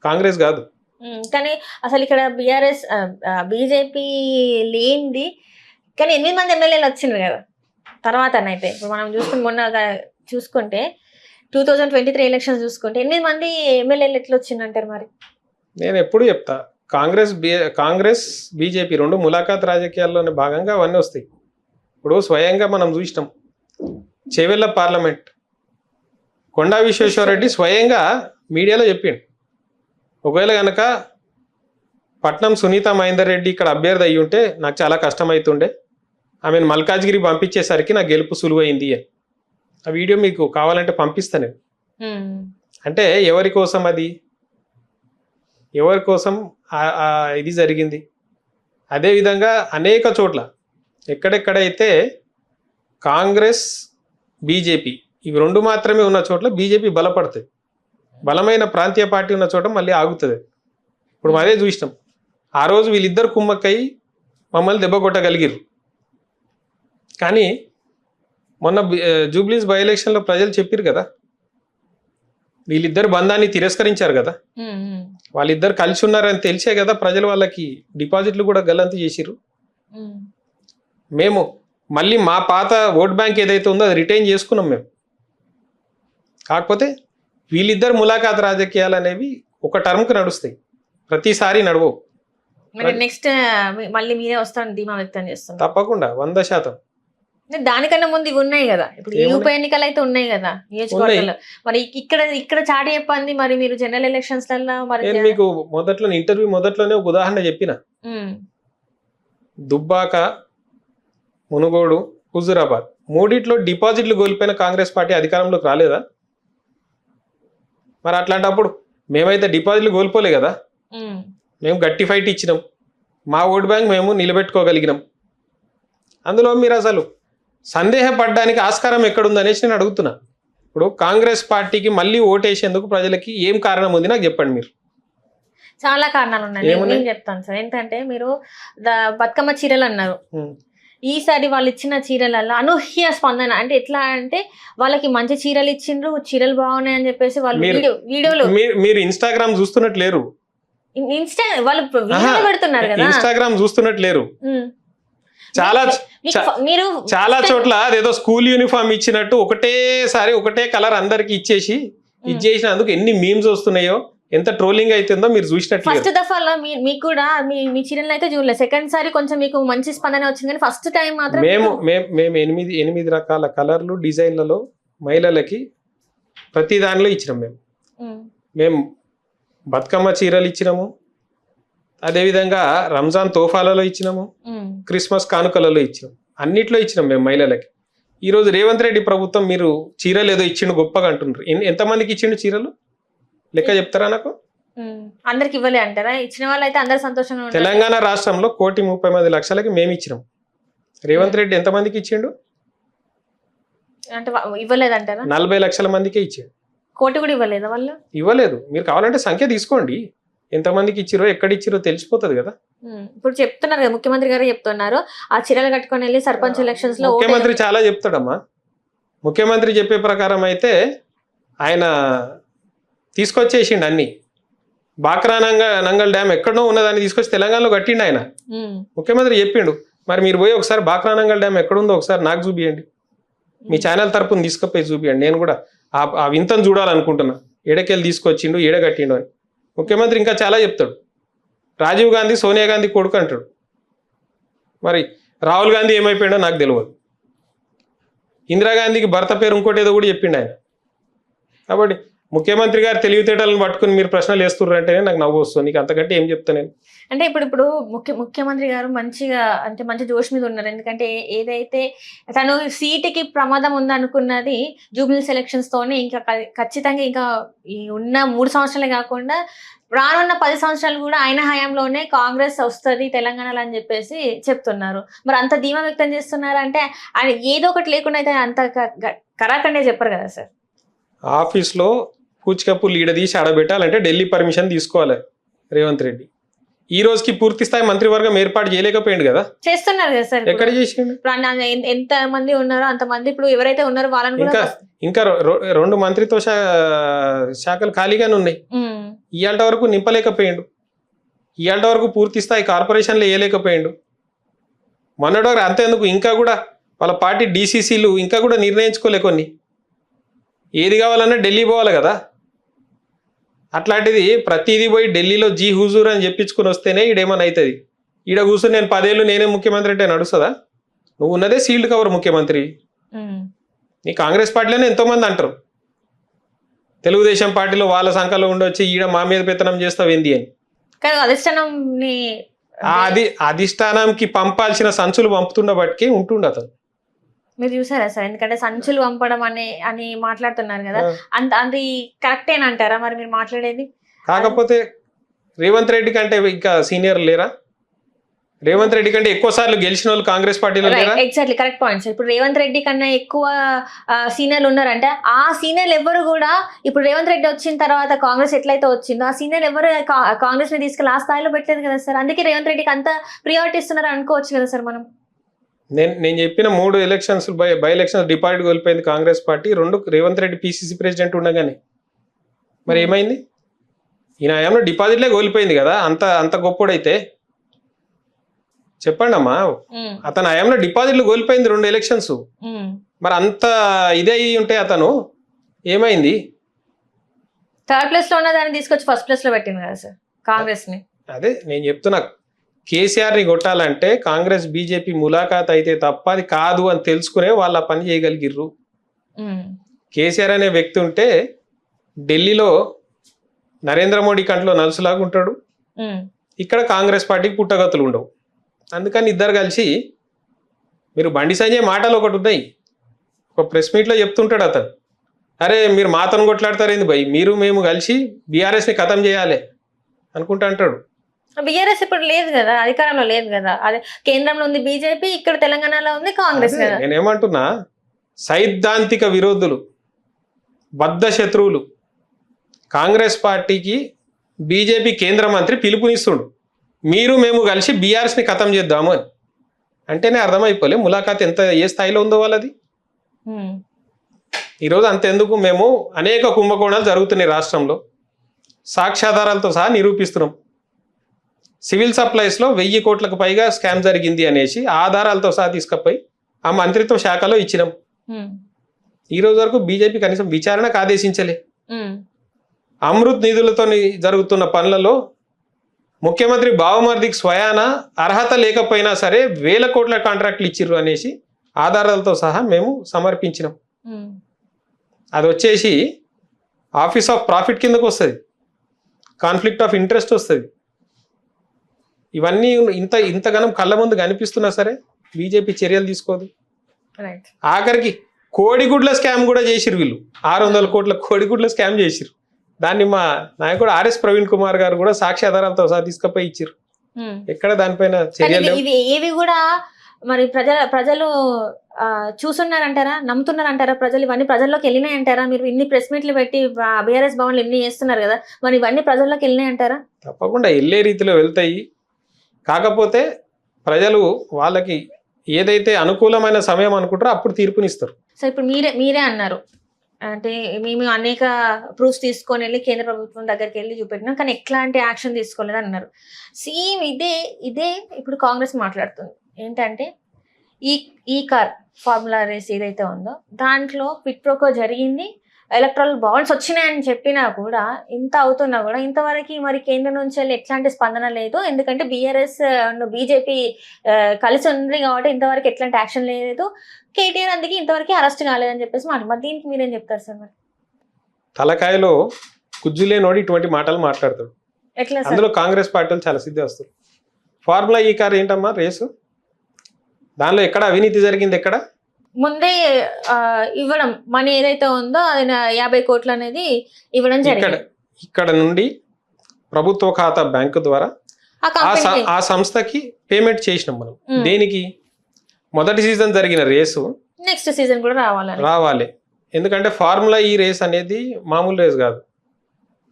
కాంగ్రెస్ కాదు. కానీ అసలు ఇక్కడ బీజేపీ లేనిది కానీ 8 మంది ఎమ్మెల్యేలు వచ్చిండ్రు కదా తర్వాత. అయితే ఇప్పుడు మనం చూసుకుంటే 2023 ఎలక్షన్స్ చూసుకుంటే 8 మంది ఎమ్మెల్యేలు ఎట్లా వచ్చిందంటారు? మరి నేను ఎప్పుడు చెప్తా, కాంగ్రెస్ బీజేపీ రెండు ములాఖాత్ రాజకీయాల్లోనే భాగంగా అవన్నీ వస్తాయి. ఇప్పుడు స్వయంగా మనం చూసినాం చేవెళ్ళ పార్లమెంట్ కొండా విశ్వేశ్వరరెడ్డి స్వయంగా మీడియాలో చెప్పిండు, ఒకవేళ కనుక పట్నం సునీత మహేందర్ రెడ్డి ఇక్కడ అభ్యర్థి అయ్యి ఉంటే నాకు చాలా కష్టమవుతుండే, ఆమెను మల్కాజ్గిరి పంపించేసరికి నాకు గెలుపు సులువైంది అని. ఆ వీడియో మీకు కావాలంటే పంపిస్తాను నేను. అంటే ఎవరి కోసం ఇది జరిగింది. అదేవిధంగా అనేక చోట్ల ఎక్కడెక్కడైతే కాంగ్రెస్ బీజేపీ ఇవి రెండు మాత్రమే ఉన్న చోట్ల బీజేపీ బలపడుతుంది, బలమైన ప్రాంతీయ పార్టీ ఉన్న చోట మళ్ళీ ఆగుతుంది. ఇప్పుడు అదే చూసినాం, ఆ రోజు వీళ్ళిద్దరు కుమ్మక్కయి మమ్మల్ని దెబ్బ కొట్టగలిగారు. కానీ మొన్న జూబ్లీస్ బై ఎలక్షన్లో ప్రజలు చెప్పారు కదా, వీళ్ళిద్దరు బంధాన్ని తిరస్కరించారు కదా, వాళ్ళిద్దరు కలిసి ఉన్నారని తెలిసే కదా ప్రజలు వాళ్ళకి డిపాజిట్లు కూడా గల్లంతు చేసిరు. మేము మళ్ళీ మా పాత ఓట్ బ్యాంక్ ఏదైతే ఉందో అది రిటైన్ చేసుకున్నాం మేము. కాకపోతే వీళ్ళిద్దరు ములాఖాత్ రాజకీయాలు అనేవి ఒక టర్మ్కి నడుస్తాయి, ప్రతిసారి నడవవు. నెక్స్ట్ మళ్ళీ మీరే వస్తాను ధీమా వ్యక్తం చేస్తాను. తప్పకుండా 100%. దానికన్నా ముందు ఇవి ఉన్నాయి కదా, ఇప్పుడు ఈ ఉప ఎన్నికలు అయితే ఉన్నాయి కదా నియోజకవర్గంలో. మరి ఇక్కడ చాటి చెప్పండి, మరి మీరు జనరల్ ఎలక్షన్స్ నేను మీకు ఇంటర్వ్యూ మొదట్లోనే ఒక ఉదాహరణ చెప్పిన. దుబ్బాక, మునుగోడు, హుజూరాబాద్ మూడిట్లో డిపాజిట్లు కోల్పోయిన కాంగ్రెస్ పార్టీ అధికారంలోకి రాలేదా? మరి అట్లాంటప్పుడు మేమైతే డిపాజిట్లు కోల్పోలే కదా, మేము గట్టి ఫైట్ ఇచ్చినాం, మా ఓట్ బ్యాంక్ మేము నిలబెట్టుకోగలిగినాం. అందులో మీరు అసలు సందేహపడడానికి ఆస్కారం ఎక్కడుందనేసి నేను అడుగుతున్నా. ఇప్పుడు కాంగ్రెస్ పార్టీకి మళ్ళీ ఓటేసేందుకు ప్రజలకి ఏం కారణం ఉంది నాకు చెప్పండి. మీరు చాలా కారణాలు ఉన్నాయి, నేను చెప్తాను సార్. ఏంటంటే మీరు బతుకమ్మ చీరలు అన్నారు, ఈసారి వాళ్ళు ఇచ్చిన చీరలలో అనూహ్య స్పందన. అంటే ఎట్లా అంటే వాళ్ళకి మంచి చీరలు ఇచ్చిండ్రు, చీరలు బాగున్నాయి అని చెప్పేసి వాళ్ళు వీడియోలు. మీరు ఇన్స్టాగ్రామ్ చూస్తున్నట్లేరు, వాళ్ళు పెడుతున్నారు కదా, ఇన్స్టాగ్రామ్ చూస్తున్నట్లేరు. మీరు చాలా చోట్ల అదేదో స్కూల్ యూనిఫామ్ ఇచ్చినట్టు ఒకటేసారి ఒకటే కలర్ అందరికి ఇచ్చేసి ఇచ్చేసినందుకు ఎన్ని మీమ్స్ వస్తున్నాయో, ఎంత ట్రోలింగ్ అవుతుందో మీరు చూసినట్లు. ఫస్ట్ దఫాలో మీకు కూడా మీ చీరలు అయితే చూడలేదు, సెకండ్ సారి కొంచెం మీకు మంచి స్పందన వచ్చింది. కానీ ఫస్ట్ టైం మాత్రం మేము 8 రకాల కలర్లు డిజైన్లలో మహిళలకి ప్రతి దానిలో ఇచ్చినాం. మేము బతుకమ్మ చీరలు ఇచ్చినాము, అదేవిధంగా రంజాన్ తోఫాలలో ఇచ్చినాము, క్రిస్మస్ కానుకలలో ఇచ్చినాం, అన్నిట్లో ఇచ్చినాం మేము మహిళలకి. ఈరోజు రేవంత్ రెడ్డి ప్రభుత్వం మీరు చీరలు ఏదో ఇచ్చిండు గొప్పగా అంటున్నారు. ఎంతమందికి ఇచ్చిండు చీరలు లెక్క చెప్తారా నాకు? అందరికి ఇవ్వలే అంటారా? ఇచ్చిన వాళ్ళు అయితే అందరు సంతోషంగా ఉంటారు. తెలంగాణ రాష్ట్రంలో 1,30,00,000 మేము ఇచ్చినాం. రేవంత్ రెడ్డి ఎంతమందికి ఇచ్చిండు? అంటే ఇవ్వలేదంటారా? 40 లక్షల మందికే ఇచ్చాడు. కోటి కూడా ఇవ్వలేదా వాళ్ళు? ఇవ్వలేదు. మీరు కావాలంటే సంఖ్య తీసుకోండి, ఎంతమందికి ఇచ్చిరో ఎక్కడ ఇచ్చిరో తెలిసిపోతుంది కదా. ఇప్పుడు చెప్తున్నారు కదా, ముఖ్యమంత్రి గారు చెప్తున్నారు ఆ చీరలు కట్టుకొని వెళ్ళి సర్పంచ్ ఎలక్షన్స్ లో ముఖ్యమంత్రి చాలా చెప్తాడమ్మా. ముఖ్యమంత్రి చెప్పే ప్రకారం అయితే ఆయన తీసుకొచ్చేసిండు అన్ని. బాక్రా నంగల్ డ్యామ్ ఎక్కడో ఉన్నదాన్ని తీసుకొచ్చి తెలంగాణలో కట్టిండు ఆయన. ముఖ్యమంత్రి చెప్పిండు. మరి మీరు పోయి ఒకసారి బాక్రా నంగల్ డ్యామ్ ఎక్కడుందో ఒకసారి నాకు చూపియండి, మీ ఛానల్ తరపున తీసుకుపోయి చూపియండి, నేను కూడా ఆ వింతను చూడాలనుకుంటున్నా, ఏడకెళ్ళి తీసుకొచ్చిండు ఏడగట్టిండు అని. ముఖ్యమంత్రి ఇంకా చాలా చెప్తాడు. రాజీవ్ గాంధీ సోనియా గాంధీ కొడుకు అంటాడు. మరి రాహుల్ గాంధీ ఏమైపోయాడో నాకు తెలియదు. ఇందిరాగాంధీకి భర్త పేరు ఇంకోటి ఏదో కూడా చెప్పిండు ఆయన. కాబట్టి ముఖ్యమంత్రి గారు తెలివితేటలను పట్టుకుని మీరు ప్రశ్నలు వేస్తున్నారంటేనే నాకు నవ్వు వస్తుంది. నీకు అంతకంటే ఏం చెప్తా నేను. అంటే ఇప్పుడు ముఖ్యమంత్రి గారు మంచిగా అంటే మంచి జోష్ మీద ఉన్నారు. ఎందుకంటే ఏదైతే తను సీటుకి ప్రమాదం ఉందనుకున్నది జూబ్లీ సెలక్షన్స్ తోనే ఇంకా ఖచ్చితంగా ఇంకా ఈ ఉన్న 3 సంవత్సరాలే కాకుండా రానున్న 10 సంవత్సరాలు కూడా ఆయన హయాంలోనే కాంగ్రెస్ వస్తుంది తెలంగాణలో అని చెప్పేసి చెప్తున్నారు. మరి అంత ధీమా వ్యక్తం చేస్తున్నారు అంటే ఆయన ఏదో ఒకటి లేకుండా అయితే అంత కరాఖండే చెప్పరు కదా సార్. ఆఫీస్లో పూచికప్పు లీడ తీసి ఆడబెట్టాలంటే ఢిల్లీ పర్మిషన్ తీసుకోవాలి రేవంత్ రెడ్డి. ఈ రోజుకి పూర్తి స్థాయి మంత్రివర్గం ఏర్పాటు చేయలేకపోయింది కదా. చేస్తున్నారు కదా సార్. ఎక్కడ చేసిండు? ఎంత మంది ఉన్నారో అంత మంది ఇప్పుడు ఎవరైతే ఉన్నారో వాళ్ళని ఇంకా 2 మంత్రిత్వ శాఖలు ఖాళీగానే ఉన్నాయి. ఇవాళ వరకు నింపలేకపోయిండు. ఇవాళ వరకు పూర్తి స్థాయి కార్పొరేషన్లు వేయలేకపోయిండు. మొన్నటి వరకు అంతేందుకు ఇంకా కూడా వాళ్ళ పార్టీ డీసీసీలు ఇంకా కూడా నిర్ణయించుకోలే. కొన్ని ఏది కావాలన్నా ఢిల్లీ పోవాలి కదా. అట్లాంటిది ప్రతిదీ పోయి ఢిల్లీలో జీ హుజూర్ అని చెప్పించుకుని వస్తేనే ఈడేమన్నా అవుతుంది. ఈడ కూర్చొని నేను 10 ఏళ్ళు నేనే ముఖ్యమంత్రి అంటే నడుస్తుందా? నువ్వు ఉన్నదే సీల్డ్ కవర్ ముఖ్యమంత్రి. నీ కాంగ్రెస్ పార్టీలోనే ఎంతోమంది అంటారు, తెలుగుదేశం పార్టీలో వాళ్ళ సంఖ్యలో ఉండొచ్చి ఈడ మా మీద పెత్తనం చేస్తావు ఏంది అని. అధిష్టానంకి పంపాల్సిన సంచులు పంపుతుండ బట్టికి ఉంటుండ అతను. మీరు చూసారా సార్? ఎందుకంటే సంచులు పంపడం అని మాట్లాడుతున్నారు కదా, అది కరెక్టేనంటారా మరి మీరు మాట్లాడేది? కాకపోతే రేవంత్ రెడ్డి కంటే ఇంకా సీనియర్ లేరా? రేవంత్ రెడ్డి కంటే ఎక్కువ సార్లు గెలిచిన వాళ్ళు కాంగ్రెస్ పార్టీలో లేరా? Exactly correct point sir. ఇప్పుడు రేవంత్ రెడ్డి కన్నా ఎక్కువ సీనియర్లు ఉన్నారంటే ఆ సీనియర్లు ఎవరు కూడా ఇప్పుడు రేవంత్ రెడ్డి వచ్చిన తర్వాత కాంగ్రెస్ ఎట్లయితే వచ్చిందో ఆ సీనియర్ ఎవరు కాంగ్రెస్ ని తీసుకెళ్ళి ఆ స్థాయిలో పెట్టలేదు కదా సార్. అందుకే రేవంత్ రెడ్డికి అంత ప్రియారిటీ ఇస్తున్నారు అనుకోవచ్చు కదా సార్ మనం. నేను చెప్పిన 3 ఎలక్షన్స్ బై ఎలక్షన్స్ డిపాజిట్ కోల్పోయింది Congress party. 2 Revanth Reddy PCC president ఉండగానే. మరి ఏమైంది? ఈయన హయాంలో డిపాజిట్లే కోల్పోయింది కదా. అంత గొప్పోడైతే చెప్పండి అమ్మా. అతను హయాంలో డిపాజిట్లు కోల్పోయింది 2 ఎలక్షన్స్. మరి అంత ఇదే అయి ఉంటే అతను ఏమైంది? 3rd ప్లేస్ లో ఉన్న దాన్ని తీసుకొచ్చి 1st ప్లేస్ లో పెట్టింది కదా సార్ కాంగ్రెస్ ని. అదే నేను చెప్తున్నా, కేసీఆర్ ని కొట్టాలంటే కాంగ్రెస్ బీజేపీ ములాఖాత్ అయితే తప్ప అది కాదు అని తెలుసుకునే వాళ్ళ పని చేయగలిగిర్రు. కేసీఆర్ అనే వ్యక్తి ఉంటే ఢిల్లీలో నరేంద్ర మోడీ కంట్లో నలుసులాగా ఉంటాడు, ఇక్కడ కాంగ్రెస్ పార్టీకి పుట్టగతులు ఉండవు. అందుకని ఇద్దరు కలిసి, మీరు బండి సంజయ్ మాటలు ఒకటి ఉన్నాయి, ఒక ప్రెస్ మీట్లో చెప్తుంటాడు అతను, అరే మీరు మాతను కొట్లాడతారేంది భయ్, మీరు మేము కలిసి బీఆర్ఎస్ని ఖతం చేయాలి అనుకుంటా అంటాడు. బీఆర్ఎస్ ఇప్పుడు లేదు కదా, అధికారంలో లేదు కదా. అదే కేంద్రంలో ఉంది బీజేపీ, ఇక్కడ తెలంగాణలో ఉంది కాంగ్రెస్. నేనేమంటున్నా, సైద్ధాంతిక విరోధులు, బద్ధ శత్రువులు కాంగ్రెస్ పార్టీకి బీజేపీ కేంద్ర మంత్రి పిలుపునిస్తుండు, మీరు మేము కలిసి బీఆర్ఎస్ని ఖతం చేద్దాము అని. అంటేనే అర్థమైపోలే ములాఖాత్ ఏ స్థాయిలో ఉందో వాళ్ళది. ఈరోజు అంతెందుకు, మేము అనేక కుంభకోణాలు జరుగుతున్నాయి రాష్ట్రంలో, సాక్ష్యాధారాలతో సహా నిరూపిస్తున్నాం. సివిల్ సప్లైస్లో 1000 కోట్లకు పైగా స్కామ్ జరిగింది అనేసి ఆధారాలతో సహా తీసుకుపోయి ఆ మంత్రిత్వ శాఖలో ఇచ్చినాం. ఈ రోజు వరకు బీజేపీ కనీసం విచారణకు ఆదేశించలే. అమృత్ నిధులతో జరుగుతున్న పనులలో ముఖ్యమంత్రి బావమర్దికి స్వయాన అర్హత లేకపోయినా సరే 1000 కోట్ల కాంట్రాక్ట్లు ఇచ్చిర్రు అనేసి ఆధారాలతో సహా మేము సమర్పించినాం. అది వచ్చేసి ఆఫీస్ ఆఫ్ ప్రాఫిట్ కిందకు వస్తుంది, కాన్ఫ్లిక్ట్ ఆఫ్ ఇంట్రెస్ట్ వస్తుంది. ఇవన్నీ ఇంతగానం కళ్ళ ముందు కనిపిస్తున్నా సరే బీజేపీ చర్యలు తీసుకోదు. ఆఖరికి కోడిగుడ్ల స్కామ్ కూడా చేసిరు వీళ్ళు, 600 కోట్ల కోడిగుడ్ల స్కామ్ చేసిరు. దాన్ని మా నాయకుడు ఆర్ఎస్ ప్రవీణ్ కుమార్ గారు కూడా సాక్ష్యాధారాలతో సహా తీసుకుపోయి ఇచ్చిరు. ఎక్కడ దానిపైన చర్యలు ఏవి కూడా మరి ప్రజలు చూస్తున్నారంటారా, నమ్ముతున్నారంటారా? ప్రజలు ఇవన్నీ ప్రజల్లోకి వెళ్ళినాయంటారా? మీరు ఇన్ని ప్రెస్ మీట్లు పెట్టి బీఆర్ఎస్ భవన్లు ఇన్ని చేస్తున్నారు కదా, మరి ఇవన్నీ ప్రజల్లోకి వెళ్ళినాయంటారా? తప్పకుండా వెళ్ళే రీతిలో వెళ్తాయి. కాకపోతే ప్రజలు వాళ్ళకి ఏదైతే అనుకూలమైన సమయం అనుకుంటారో అప్పుడు తీర్పునిస్తారు. సో ఇప్పుడు మీరే అన్నారు, అంటే మేము అనేక ప్రూఫ్స్ తీసుకొని వెళ్ళి కేంద్ర ప్రభుత్వం దగ్గరికి వెళ్ళి చూపెట్టినాం, కానీ ఎట్లాంటి యాక్షన్ తీసుకోలేదు అన్నారు. సేమ్ ఇదే ఇప్పుడు కాంగ్రెస్ మాట్లాడుతుంది. ఏంటంటే ఈ కార్ ఫార్ములా రేస్ ఏదైతే ఉందో దాంట్లో క్విడ్ ప్రోకో జరిగింది, ఎలక్ట్రల్ బాండ్స్ వచ్చినాయని చెప్పినా కూడా, ఇంత అవుతున్నా కూడా ఇంతవరకు మరి కేంద్రం నుంచి వెళ్ళి ఎట్లాంటి స్పందన లేదు. ఎందుకంటే బీఆర్ఎస్ బీజేపీ కలిసి ఉంది కాబట్టి ఇంతవరకు ఎట్లాంటి యాక్షన్ లేదు. కేటీఆర్ అందుకే ఇంతవరకు అరెస్ట్ కాలేదని చెప్పేసి మరి దీనికి మీరేం చెప్తారు సార్? మరి తలకాయలో కుజ్జులేనోడు ఇటువంటి మాటలు మాట్లాడతాడు. ఎట్లా సార్? అందులో కాంగ్రెస్ పార్టీలు చాలా సిద్ధి వస్తారు. ఫార్ములా ఈ కార్ ఏంటమ్మా రేసు? దానిలో ఎక్కడ అవినీతి జరిగింది? ఎక్కడ ముందే ఇవ్వడం మనీ ఏదైతే ఉందో అది 50 కోట్లు అనేది ఇవ్వడం జరిగింది. ఇక్కడ నుండి ప్రభుత్వ ఖాతా బ్యాంకు ద్వారా ఆ సంస్థకి పేమెంట్ చేసినాం మనం. దేనికి? మొదటి సీజన్ జరిగిన రేసు నెక్స్ట్ సీజన్ కూడా రావాలి. ఎందుకంటే ఫార్ములా ఈ రేస్ అనేది మామూలు రేస్ కాదు.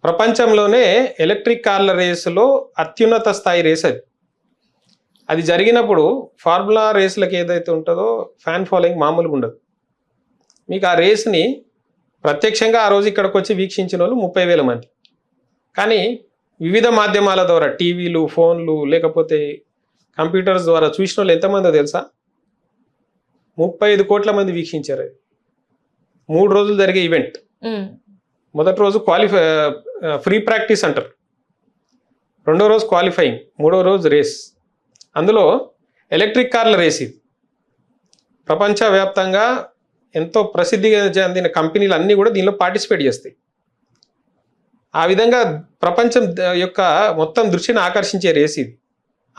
ప్రపంచంలోనే ఎలక్ట్రిక్ కార్ల రేసులో అత్యున్నత స్థాయి రేస్ అది జరిగినప్పుడు ఫార్ములా రేసులకు ఏదైతే ఉంటుందో ఫ్యాన్ ఫాలోయింగ్ మామూలుగా ఉండదు. మీకు ఆ రేస్ని ప్రత్యక్షంగా ఆ రోజు ఇక్కడికి వచ్చి వీక్షించిన వాళ్ళు 30,000 మంది. కానీ వివిధ మాధ్యమాల ద్వారా టీవీలు, ఫోన్లు, లేకపోతే కంప్యూటర్స్ ద్వారా చూసిన వాళ్ళు ఎంతమందో తెలుసా? 35 కోట్ల మంది వీక్షించారు. అది 3 రోజులు జరిగే ఈవెంట్. మొదటి రోజు ఫ్రీ ప్రాక్టీస్ అంటారు, రెండో రోజు క్వాలిఫైయింగ్, మూడో రోజు రేస్. అందులో ఎలక్ట్రిక్ కార్ల రేస్. ఇది ప్రపంచవ్యాప్తంగా ఎంతో ప్రసిద్ధి చెందిన కంపెనీలు అన్నీ కూడా దీనిలో పార్టిసిపేట్ చేస్తాయి. ఆ విధంగా ప్రపంచం యొక్క మొత్తం దృష్టిని ఆకర్షించే రేస్ ఇది.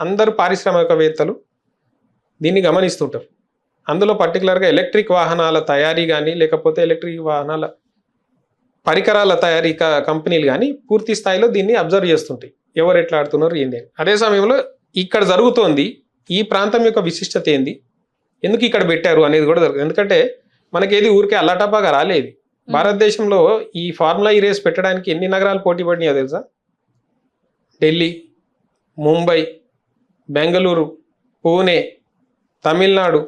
అందరూ పారిశ్రామికవేత్తలు దీన్ని గమనిస్తుంటారు. అందులో పర్టికులర్గా ఎలక్ట్రిక్ వాహనాల తయారీ కానీ, లేకపోతే ఎలక్ట్రిక్ వాహనాల పరికరాల తయారీ కంపెనీలు కానీ పూర్తి స్థాయిలో దీన్ని అబ్జర్వ్ చేస్తుంటాయి, ఎవరు ఎట్లా ఆడుతున్నారు ఏంటి. అదే సమయంలో ఇక్కడ జరుగుతోంది, ఈ ప్రాంతం యొక్క విశిష్టత ఏంది, ఎందుకు ఇక్కడ పెట్టారు అనేది కూడా జరుగుతుంది. ఎందుకంటే మనకేది ఊరికే అల్లాటపాగా రాలేదు. భారతదేశంలో ఈ ఫార్ములా ఈ రేస్ పెట్టడానికి ఎన్ని నగరాలు పోటీ పడినాయో తెలుసా? ఢిల్లీ, ముంబై, బెంగళూరు, పూణే, తమిళనాడు,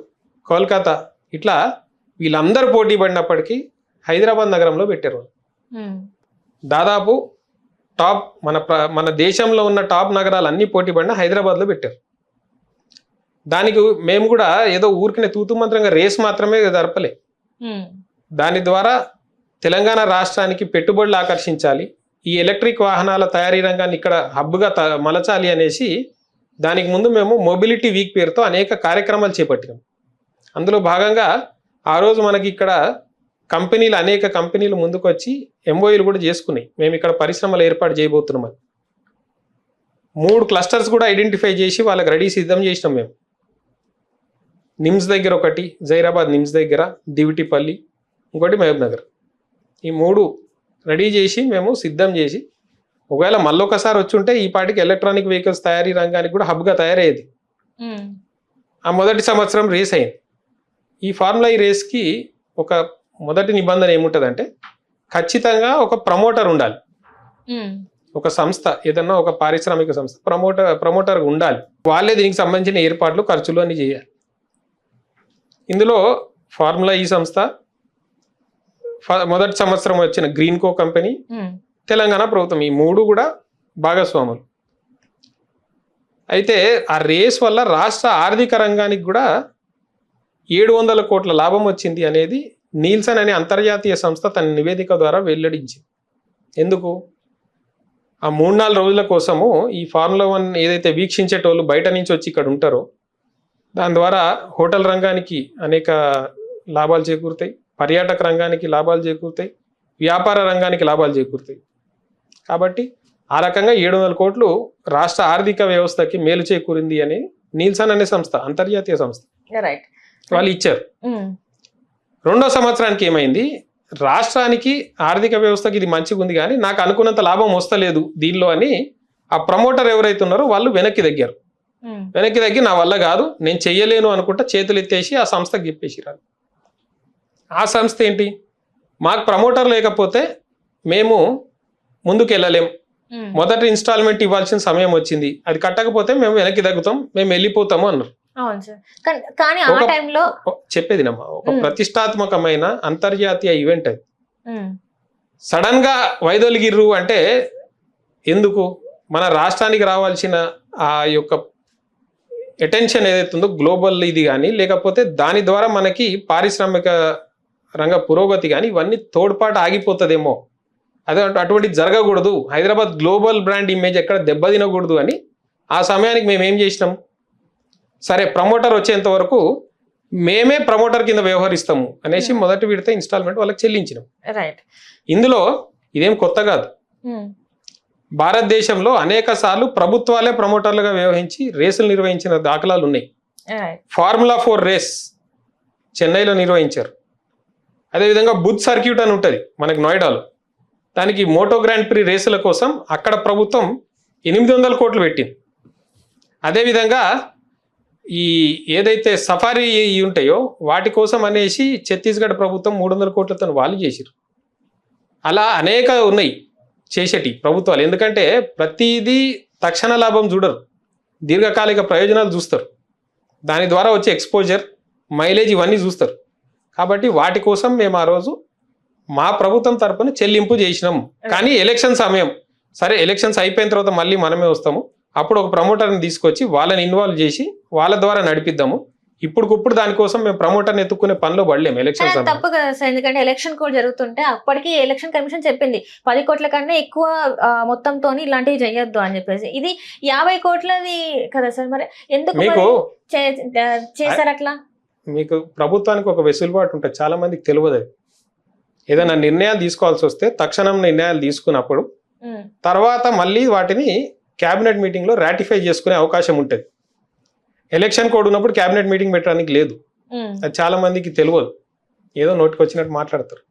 కోల్కతా, ఇట్లా వీళ్ళందరూ పోటీ పడినప్పటికీ హైదరాబాద్ నగరంలో పెట్టారు. దాదాపు టాప్ మన దేశంలో ఉన్న టాప్ నగరాలు అన్ని పోటీ పడినా హైదరాబాద్లో పెట్టారు. దానికి మేము కూడా ఏదో ఊరికినే తూతు మంత్రంగా రేస్ మాత్రమే జరపలే. దాని ద్వారా తెలంగాణ రాష్ట్రానికి పెట్టుబడులు ఆకర్షించాలి, ఈ ఎలక్ట్రిక్ వాహనాల తయారీ రంగాన్ని ఇక్కడ హబ్గా మలచాలి అనేసి దానికి ముందు మేము మొబిలిటీ వీక్ పేరుతో అనేక కార్యక్రమాలు చేపట్టాం. అందులో భాగంగా ఆ రోజు మనకి ఇక్కడ అనేక కంపెనీలు ముందుకు వచ్చి ఎంఓయూలు కూడా చేసుకున్నాయి. మేము ఇక్కడ పరిశ్రమలు ఏర్పాటు చేయబోతున్నామని 3 క్లస్టర్స్ కూడా ఐడెంటిఫై చేసి వాళ్ళకి సిద్ధం చేసినాం మేము. నిమ్స్ దగ్గర ఒకటి, జైరాబాద్ నిమ్స్ దగ్గర, దివిటిపల్లి, ఇంకోటి మహబూబ్ నగర్. ఈ 3 రెడీ చేసి మేము సిద్ధం చేసి, ఒకవేళ మళ్ళొకసారి వచ్చి ఉంటే ఈ పాటికి ఎలక్ట్రానిక్ వెహికల్స్ తయారీ రంగానికి కూడా హబ్గా తయారయ్యేది. ఆ మొదటి సంవత్సరం రేస్ అయింది. ఈ ఫార్ములా ఈ రేస్కి ఒక మొదటి నిబంధన ఏముంటుందంటే, ఖచ్చితంగా ఒక ప్రమోటర్ ఉండాలి. ఒక సంస్థ, ఏదన్నా ఒక పారిశ్రామిక సంస్థ ప్రమోటర్ ఉండాలి. వాళ్ళే దీనికి సంబంధించిన ఏర్పాట్లు, ఖర్చులు అన్ని చేయాలి. ఇందులో ఫార్ములా ఈ సంస్థ, మొదటి సంవత్సరం వచ్చిన గ్రీన్కో కంపెనీ, తెలంగాణ ప్రభుత్వం, ఈ 3 కూడా భాగస్వాములు. అయితే ఆ రేస్ వల్ల రాష్ట్ర ఆర్థిక రంగానికి కూడా 700 కోట్ల లాభం వచ్చింది అనేది నీల్సన్ అనే అంతర్జాతీయ సంస్థ తన నివేదిక ద్వారా వెల్లడించింది. ఎందుకు? ఆ 3-4 రోజుల కోసము ఈ ఫార్ములా 1 ఏదైతే వీక్షించేటోళ్ళు బయట నుంచి వచ్చి ఇక్కడ ఉంటారో, దాని ద్వారా హోటల్ రంగానికి అనేక లాభాలు చేకూరుతాయి, పర్యాటక రంగానికి లాభాలు చేకూరుతాయి, వ్యాపార రంగానికి లాభాలు చేకూరుతాయి. కాబట్టి ఆ రకంగా 700 కోట్లు రాష్ట్ర ఆర్థిక వ్యవస్థకి మేలు చేకూరింది అని నీల్సన్ అనే సంస్థ, అంతర్జాతీయ సంస్థ, వాళ్ళు ఇచ్చారు. రెండో సంవత్సరానికి ఏమైంది? రాష్ట్రానికి ఆర్థిక వ్యవస్థకి ఇది మంచిగా ఉంది కానీ నాకు అనుకున్నంత లాభం వస్తలేదు దీనిలో అని ఆ ప్రమోటర్ ఎవరైతే ఉన్నారో వాళ్ళు వెనక్కి తగ్గారు. వెనక్కి తగ్గి నా వల్ల కాదు, నేను చెయ్యలేను అనుకుంటా చేతులు ఎత్తేసి ఆ సంస్థకి చెప్పేసిరారు. ఆ సంస్థ ఏంటి, మాకు ప్రమోటర్ లేకపోతే మేము ముందుకు వెళ్ళలేం, మొదటి ఇన్స్టాల్మెంట్ ఇవ్వాల్సిన సమయం వచ్చింది, అది కట్టకపోతే మేము వెనక్కి తగ్గుతాం, మేము వెళ్ళిపోతాము అన్నారు. అవును సార్. కానీ ఆ టైంలో చెప్పేది నమ్మా, ఒక ప్రతిష్టాత్మకమైన అంతర్జాతీయ ఈవెంట్ అది. సడన్ గా వైదొలిగిర్రు అంటే ఎందుకు, మన రాష్ట్రానికి రావాల్సిన ఆ యొక్క అటెన్షన్ ఏదైతే ఉందో గ్లోబల్ ఇది కానీ, లేకపోతే దాని ద్వారా మనకి పారిశ్రామిక రంగ పురోగతి కానీ ఇవన్నీ తోడ్పాటు ఆగిపోతుందేమో, అదే అటువంటిది జరగకూడదు, హైదరాబాద్ గ్లోబల్ బ్రాండ్ ఇమేజ్ ఎక్కడ దెబ్బతినకూడదు అని ఆ సమయానికి మేము ఏం చేసినాం, సరే ప్రమోటర్ వచ్చేంత వరకు మేమే ప్రమోటర్ కింద వ్యవహరిస్తాము అనేసి మొదటి విడత ఇన్స్టాల్మెంట్ వాళ్ళకి చెల్లించినాం. రైట్. ఇందులో ఇదేం కొత్త కాదు, భారతదేశంలో అనేక సార్లు ప్రభుత్వాలే ప్రమోటర్లుగా వ్యవహరించి రేసులు నిర్వహించిన దాఖలాలు ఉన్నాయి. ఫార్ములా 4 రేస్ చెన్నైలో నిర్వహించారు. అదేవిధంగా బుధ్ సర్క్యూట్ అని ఉంటుంది మనకి నోయిడాలో, దానికి మోటో గ్రాండ్ ప్రీ రేసుల కోసం అక్కడ ప్రభుత్వం 800 కోట్లు పెట్టింది. అదేవిధంగా ఈ ఏదైతే సఫారీ ఉంటాయో వాటి కోసం అనేసి ఛత్తీస్గఢ్ ప్రభుత్వం 300 కోట్లతో వాళ్ళు చేసిరు. అలా అనేక ఉన్నాయి చేసేటి ప్రభుత్వాలు. ఎందుకంటే ప్రతిదీ తక్షణ లాభం చూడరు, దీర్ఘకాలిక ప్రయోజనాలు చూస్తారు, దాని ద్వారా వచ్చే ఎక్స్పోజర్, మైలేజ్ ఇవన్నీ చూస్తారు. కాబట్టి వాటి కోసం మేము ఆ రోజు మా ప్రభుత్వం తరపున చెల్లింపు చేసినాం. కానీ ఎలక్షన్ సమయం, సరే ఎలక్షన్స్ అయిపోయిన తర్వాత మళ్ళీ మనమే వస్తాము, అప్పుడు ఒక ప్రమోటర్ని తీసుకొచ్చి వాళ్ళని ఇన్వాల్వ్ చేసి వాళ్ళ ద్వారా నడిపిద్దాము. ఇప్పుడు దానికోసం మేము ప్రమోటర్ని ఎత్తుక్కునే పనిలో పడలేము. ఎలక్షన్ తప్పు కదా సార్, ఎందుకంటే ఎలక్షన్ కోడ్ జరుగుతుంటే అప్పటికి ఎలక్షన్ కమిషన్ చెప్పింది 10 కోట్ల కన్నా ఎక్కువ మొత్తంతో ఇలాంటివి చేయొద్దు అని చెప్పేసి. ఇది 50 కోట్లది కదా సార్, మరి ఎందుకు చేశారు అట్లా? మీకు ప్రభుత్వానికి ఒక వెసులుబాటు ఉంటుంది, చాలా మందికి తెలియదు. అది ఏదైనా నిర్ణయాలు తీసుకోవాల్సి వస్తే తక్షణం నిర్ణయాలు తీసుకున్నప్పుడు తర్వాత మళ్ళీ వాటిని క్యాబినెట్ మీటింగ్లో రాటిఫై చేసుకునే అవకాశం ఉంటుంది. ఎలక్షన్ కోడ్ ఉన్నప్పుడు క్యాబినెట్ మీటింగ్ పెట్టడానికి లేదు, అది చాలా మందికి తెలియదు, ఏదో నోటికి వచ్చినట్టు మాట్లాడతారు.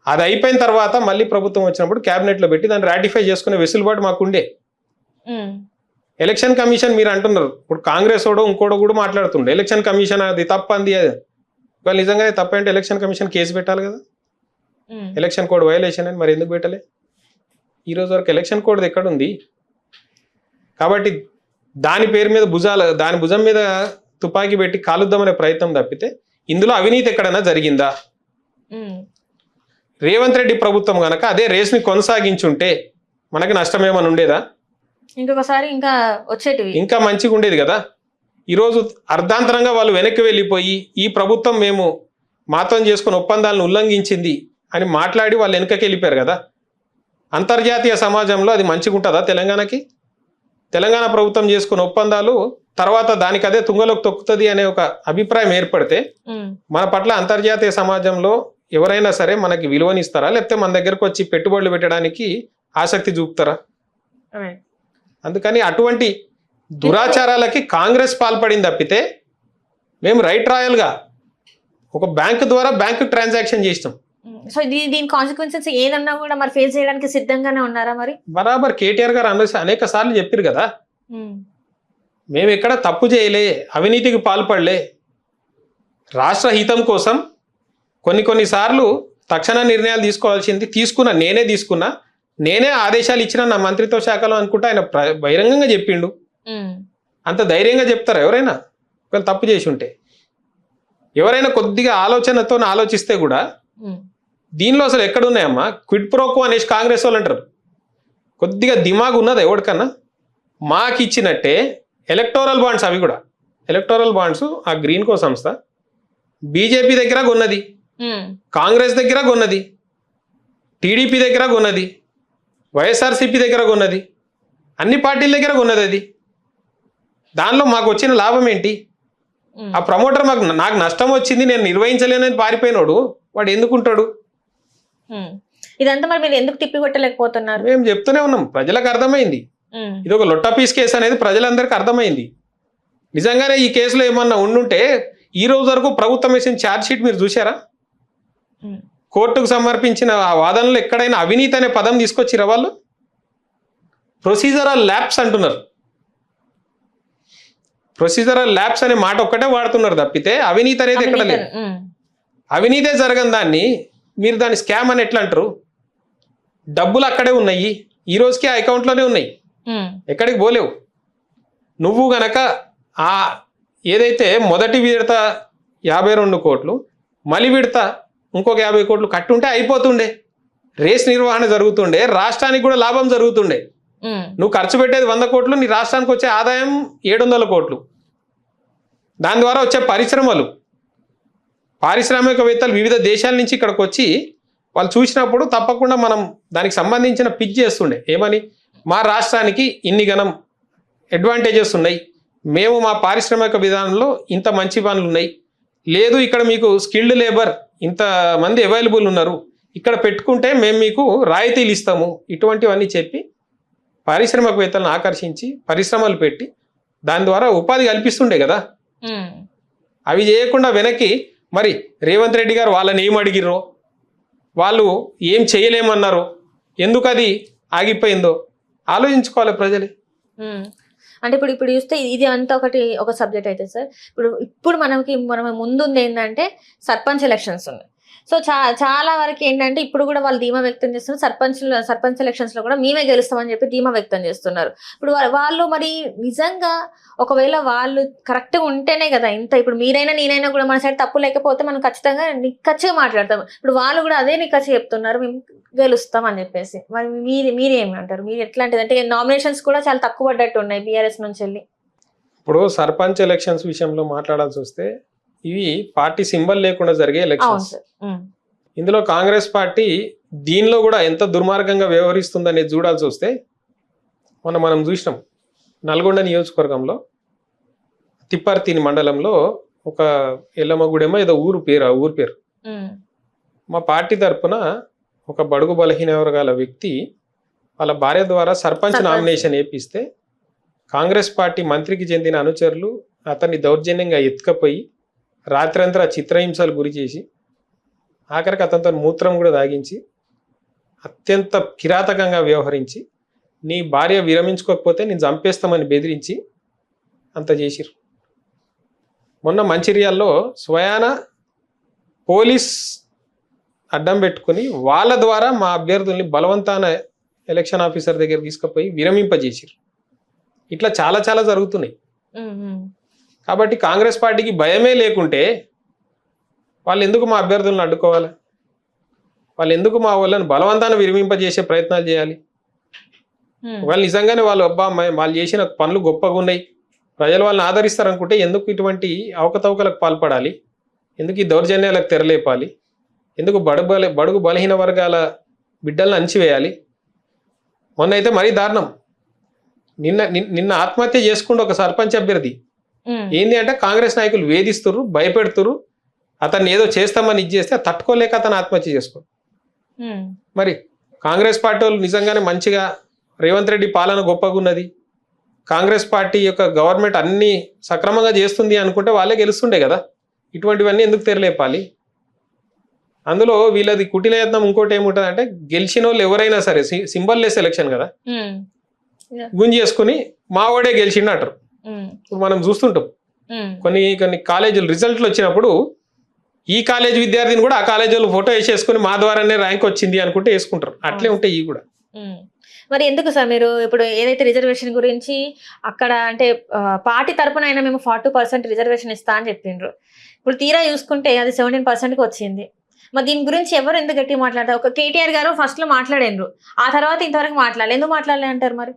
అది అయిపోయిన తర్వాత మళ్ళీ ప్రభుత్వం వచ్చినప్పుడు క్యాబినెట్లో పెట్టి దాన్ని రాటిఫై చేసుకునే వెసులుబాటు మాకుండే. ఎలక్షన్ కమిషన్ మీరు అంటున్నారు, ఇప్పుడు కాంగ్రెస్ ఓడో ఇంకోడో కూడా మాట్లాడుతుండే ఎలక్షన్ కమిషన్ అది తప్పంది. అది వాళ్ళు నిజంగానే తప్పంటే ఎలక్షన్ కమిషన్ కేసు పెట్టాలి కదా, ఎలక్షన్ కోడ్ వైలేషన్ అని. మరి ఎందుకు పెట్టలే? ఈరోజు వరకు ఎలక్షన్ కోడ్ ఎక్కడుంది? కాబట్టి దాని పేరు మీద దాని భుజం మీద తుపాకీ పెట్టి కాలుద్దామనే ప్రయత్నం తప్పితే ఇందులో అవినీతి ఎక్కడైనా జరిగిందా? రేవంత్ రెడ్డి ప్రభుత్వం గనక అదే రేస్ని కొనసాగించుంటే మనకి నష్టం ఏమైనా ఉండేదా? ఇంకొకసారి ఇంకా మంచిగా ఉండేది కదా. ఈరోజు అర్ధాంతరంగా వాళ్ళు వెనక్కి వెళ్ళిపోయి ఈ ప్రభుత్వం మేము మాతో చేసుకున్న ఒప్పందాలను ఉల్లంఘించింది అని మాట్లాడి వాళ్ళు వెనకకి వెళ్ళిపోయారు కదా. అంతర్జాతీయ సమాజంలో అది మంచిగా ఉంటుందా తెలంగాణకి? తెలంగాణ ప్రభుత్వం చేసుకున్న ఒప్పందాలు తర్వాత దానికి అదే తుంగలోకి తొక్కుతుంది అనే ఒక అభిప్రాయం ఏర్పడితే మన పట్ల అంతర్జాతీయ సమాజంలో ఎవరైనా సరే మనకి విలువనిస్తారా, లేకపోతే మన దగ్గరకు వచ్చి పెట్టుబడులు పెట్టడానికి ఆసక్తి చూపుతారా? అందుకని అటువంటి దురాచారాలకి కాంగ్రెస్ పాల్పడింది తప్పితే మేము రైట్ రాయల్గా ఒక బ్యాంకు ద్వారా బ్యాంకు ట్రాన్సాక్షన్ చేస్తాం. సో దీని కాన్సిక్వెన్సెస్ ఏదన్నా కూడా మరి ఫేస్ చేయడానికి సిద్ధంగానే ఉన్నారా? మరి బరాబర్ కేటీఆర్ గారు అనేక సార్లు చెప్పారు కదా, మేము ఎక్కడ తప్పు చేయలే, అవినీతికి పాల్పడలే, రాష్ట్ర హితం కోసం కొన్నిసార్లు తక్షణ నిర్ణయాలు తీసుకున్నా, నేనే ఆదేశాలు ఇచ్చిన నా మంత్రిత్వ శాఖలో అనుకుంటా ఆయన బహిరంగంగా చెప్పిండు. అంత ధైర్యంగా చెప్తారా ఎవరైనా? ఒకవేళ తప్పు చేసి ఉంటే ఎవరైనా కొద్దిగా ఆలోచనతో ఆలోచిస్తే కూడా దీనిలో అసలు ఎక్కడున్నాయమ్మా క్విడ్ ప్రోకో అనేసి కాంగ్రెస్ వాళ్ళు అంటారు. కొద్దిగా దిమాగ్ ఉన్నది ఎవరికన్నా? మాకు ఇచ్చినట్టే ఎలక్టోరల్ బాండ్స్, అవి కూడా ఎలక్టోరల్ బాండ్స్ ఆ గ్రీన్కో సంస్థ బీజేపీ దగ్గర కొన్నది, కాంగ్రెస్ దగ్గర కొన్నది, టీడీపీ దగ్గర కొన్నది, వైఎస్ఆర్సీపీ దగ్గర కొన్నది, అన్ని పార్టీల దగ్గర కొన్నది. అది దానిలో మాకు వచ్చిన లాభం ఏంటి? ఆ ప్రమోటర్ నాకు నష్టం వచ్చింది, నేను నిర్వహించలేనని పారిపోయినోడు వాడు ఎందుకుంటాడు? ఇదంతా మరి మీరు ఎందుకు తిప్పికొట్టలేకపోతున్నారు? మేము చెప్తూనే ఉన్నాం, ప్రజలకు అర్థమైంది. ఇది ఒక లొట్ట పీస్ కేసు అనేది ప్రజలందరికీ అర్థమైంది. నిజంగానే ఈ కేసులో ఏమన్నా ఉండుంటే ఈ రోజు వరకు ప్రభుత్వం వేసిన ఛార్జ్ షీట్ మీరు చూసారా? కోర్టుకు సమర్పించిన ఆ వాదనలో ఎక్కడైనా అవినీతి అనే పదం తీసుకొచ్చిరా? వాళ్ళు ప్రొసీజరల్ ల్యాప్స్ అంటున్నారు. ప్రొసీజరల్ ల్యాబ్స్ అనే మాట ఒక్కటే వాడుతున్నారు తప్పితే అవినీతి అనేది ఎక్కడ లేదు. అవినీతే జరగని దాన్ని మీరు దాన్ని స్కామ్ అని ఎట్లా అంటారు? డబ్బులు అక్కడే ఉన్నాయి, ఈ రోజుకి ఆ అకౌంట్లోనే ఉన్నాయి, ఎక్కడికి పోలేవు. నువ్వు గనక ఆ ఏదైతే మొదటి విడత 52 కోట్లు, మలి విడత ఇంకొక 50 కోట్లు కట్టుంటే అయిపోతుండే, రేస్ నిర్వహణ జరుగుతుండే, రాష్ట్రానికి కూడా లాభం జరుగుతుండే. నువ్వు ఖర్చు పెట్టేది 100 కోట్లు, నీ రాష్ట్రానికి వచ్చే ఆదాయం 700 కోట్లు. దాని ద్వారా వచ్చే పరిశ్రమలు, పారిశ్రామికవేత్తలు వివిధ దేశాల నుంచి ఇక్కడికి వచ్చి వాళ్ళు చూసినప్పుడు తప్పకుండా మనం దానికి సంబంధించిన పిచ్ చేస్తుండే. ఏమని? మా రాష్ట్రానికి ఇన్ని గణం అడ్వాంటేజెస్ ఉన్నాయి, మేము మా పారిశ్రామిక విధానంలో ఇంత మంచి పనులు ఉన్నాయి, లేదు ఇక్కడ మీకు స్కిల్డ్ లేబర్ ఇంతమంది అవైలబుల్ ఉన్నారు, ఇక్కడ పెట్టుకుంటే మేము మీకు రాయితీలు ఇస్తాము, ఇటువంటివన్నీ చెప్పి పారిశ్రామికవేత్తలను ఆకర్షించి పరిశ్రమలు పెట్టి దాని ద్వారా ఉపాధి కల్పిస్తుండే కదా. అవి చేయకుండా వెనక్కి మరి రేవంత్ రెడ్డి గారు వాళ్ళని ఏం అడిగిర్రో, వాళ్ళు ఏం చేయలేమన్నారో, ఎందుకు అది ఆగిపోయిందో ఆలోచించుకోవాలి ప్రజలే. అంటే ఇప్పుడు చూస్తే ఇది అంతా ఒక సబ్జెక్ట్ అయితే సార్, ఇప్పుడు మనం ముందుంది ఏంటంటే సర్పంచ్ ఎలక్షన్స్ ఉన్నాయి. సో చాలా వరకు ఏంటంటే ఇప్పుడు కూడా వాళ్ళు ధీమా వ్యక్తం చేస్తున్నారు, సర్పంచ్ ఎలక్షన్స్ లో కూడా మేమే గెలుస్తామని చెప్పి ధీమా వ్యక్తం చేస్తున్నారు. ఇప్పుడు వాళ్ళు మరి నిజంగా ఒకవేళ వాళ్ళు కరెక్ట్ ఉంటేనే కదా ఇంత, ఇప్పుడు మీరైనా నేనైనా కూడా మన సైడ్ తప్పు లేకపోతే మనం ఖచ్చితంగా నిక్కచ్చిగా మాట్లాడతాం. ఇప్పుడు వాళ్ళు కూడా అదే నిక్కచ్చి చెప్తున్నారు మేము గెలుస్తాం అని చెప్పేసి. మరి మీరేమంటారు? మీరు ఎట్లాంటిది అంటే నామినేషన్స్ కూడా చాలా తక్కువ పడ్డట్టు ఉన్నాయి బీఆర్ఎస్ నుంచి వెళ్ళి. ఇప్పుడు సర్పంచ్ ఎలక్షన్స్ విషయంలో మాట్లాడాల్సి వస్తే ఇవి పార్టీ సింబల్ లేకుండా జరిగే ఎలక్షన్స్. ఇందులో కాంగ్రెస్ పార్టీ దీనిలో కూడా ఎంత దుర్మార్గంగా వ్యవహరిస్తుందనేది చూడాల్సి వస్తే మనం చూసినాం నల్గొండ నియోజకవర్గంలో తిప్పర్తిని మండలంలో ఒక ఎల్లమ్మగూడెమో ఏదో ఊరు పేరు మా పార్టీ తరఫున ఒక బడుగు బలహీన వర్గాల వ్యక్తి వాళ్ళ భార్య ద్వారా సర్పంచ్ నామినేషన్ వేపిస్తే కాంగ్రెస్ పార్టీ మంత్రికి చెందిన అనుచరులు అతన్ని దౌర్జన్యంగా ఎత్తుకపోయి రాత్రంతా చిత్రహింసలు గురి చేసి ఆఖరికి అతనితో మూత్రం కూడా తాగించి అత్యంత కిరాతకంగా వ్యవహరించి నీ భార్య విరమించుకోకపోతే నేను చంపేస్తామని బెదిరించి అంత చేసిరు. మొన్న మంచిర్యాల్లో స్వయాన పోలీస్ అడ్డం పెట్టుకుని వాళ్ళ ద్వారా మా అభ్యర్థుల్ని బలవంతాన ఎలక్షన్ ఆఫీసర్ దగ్గర తీసుకుపోయి విరమింపజేసిరు. ఇట్లా చాలా చాలా జరుగుతున్నాయి. కాబట్టి కాంగ్రెస్ పార్టీకి భయమే లేకుంటే వాళ్ళు ఎందుకు మా అభ్యర్థులను అడ్డుకోవాలి? వాళ్ళు ఎందుకు మా వాళ్ళని బలవంతాన విరమింపజేసే ప్రయత్నాలు చేయాలి? వాళ్ళు నిజంగానే వాళ్ళు చేసిన పనులు గొప్పగా ఉన్నాయి, ప్రజలు వాళ్ళని ఆదరిస్తారనుకుంటే ఎందుకు ఇటువంటి అవకతవకలకు పాల్పడాలి? ఎందుకు ఈ దౌర్జన్యాలకు తెరలేపాలి? ఎందుకు బడుగు బలహీన వర్గాల బిడ్డలను అణిచివేయాలి? మొన్న అయితే మరీ దారుణం. నిన్న ఆత్మహత్య చేసుకుంటే ఒక సర్పంచ్ అభ్యర్థి ఏంది అంటే కాంగ్రెస్ నాయకులు వేధిస్తుర్రు, భయపెడుతురు, అతన్ని ఏదో చేస్తామని చేస్తే తట్టుకోలేక అతను ఆత్మహత్య చేసుకో. మరి కాంగ్రెస్ పార్టీ వాళ్ళు నిజంగానే మంచిగా రేవంత్ రెడ్డి పాలన గొప్పగా ఉన్నది, కాంగ్రెస్ పార్టీ యొక్క గవర్నమెంట్ అన్ని సక్రమంగా చేస్తుంది అనుకుంటే వాళ్ళే గెలుస్తుండే కదా. ఇటువంటివన్నీ ఎందుకు తెరలేపాలి? అందులో వీళ్ళది కుటిలయత్నం ఇంకోటి ఏముంటుంది అంటే గెలిచిన వాళ్ళు ఎవరైనా సరే సింబల్ లెస్ ఎలక్షన్ కదా, గుంజి చేసుకుని మావాడే గెలిచిండు అంటారు. ఇప్పుడు మనం చూస్తుంటాం కొన్ని కాలేజీలు రిజల్ట్లు వచ్చినప్పుడు ఈ కాలేజ్ విద్యార్థిని కూడా ఆ కాలేజీలో ఫోటో వేసేసుకుని మా ద్వారానే ర్యాంక్ వచ్చింది అనుకుంటే వేసుకుంటారు. అట్లే ఉంటాయి ఇవి కూడా. మరి ఎందుకు సార్ మీరు ఇప్పుడు ఏదైతే రిజర్వేషన్ గురించి అక్కడ అంటే పార్టీ తరపున అయినా మేము 40% రిజర్వేషన్ ఇస్తా అని చెప్పిండ్రు, ఇప్పుడు తీరా చూసుకుంటే అది 17%కి వచ్చింది. మరి దీని గురించి ఎవరు ఎందుకు గట్టి మాట్లాడతారు? ఒక కేటీఆర్ గారు ఫస్ట్ లో మాట్లాడారు, ఆ తర్వాత ఇంతవరకు మాట్లాడలేదు. ఎందుకు మాట్లాడలే అంటారు? మరి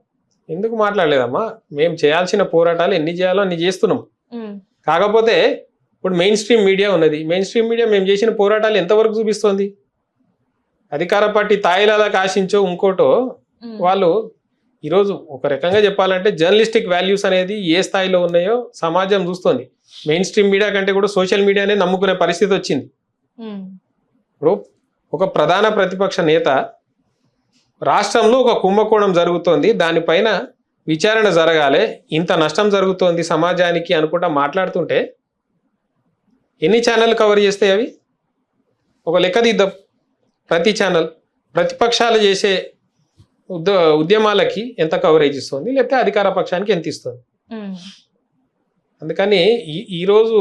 ఎందుకు మాట్లాడలేదమ్మా? మేము చేయాల్సిన పోరాటాలు ఎన్ని చేయాలో అన్ని చేస్తున్నాం. కాకపోతే ఇప్పుడు మెయిన్ స్ట్రీమ్ మీడియా ఉన్నది, మెయిన్ స్ట్రీమ్ మీడియా మేము చేసిన పోరాటాలు ఎంతవరకు చూపిస్తుంది? అధికార పార్టీ తాయిలాలకు ఆశించో ఇంకోటో వాళ్ళు ఈరోజు ఒక రకంగా చెప్పాలంటే జర్నలిస్టిక్ వాల్యూస్ అనేది ఏ స్థాయిలో ఉన్నాయో సమాజం చూస్తుంది. మెయిన్ స్ట్రీమ్ మీడియా కంటే కూడా సోషల్ మీడియానే నమ్ముకునే పరిస్థితి వచ్చింది. ఇప్పుడు ఒక ప్రధాన ప్రతిపక్ష నేత రాష్ట్రంలో ఒక కుంభకోణం జరుగుతోంది, దానిపైన విచారణ జరగాలి, ఇంత నష్టం జరుగుతోంది సమాజానికి అనుకుంటా మాట్లాడుతుంటే ఎన్ని ఛానల్ కవర్ చేస్తాయి? అవి ఒక లెక్క దిద్దాం. ప్రతి ఛానల్ ప్రతిపక్షాలు చేసే ఉద్యమాలకి ఎంత కవరేజ్ ఇస్తుంది, లేకపోతే అధికార పక్షానికి ఎంత ఇస్తుంది? అందుకని ఈరోజు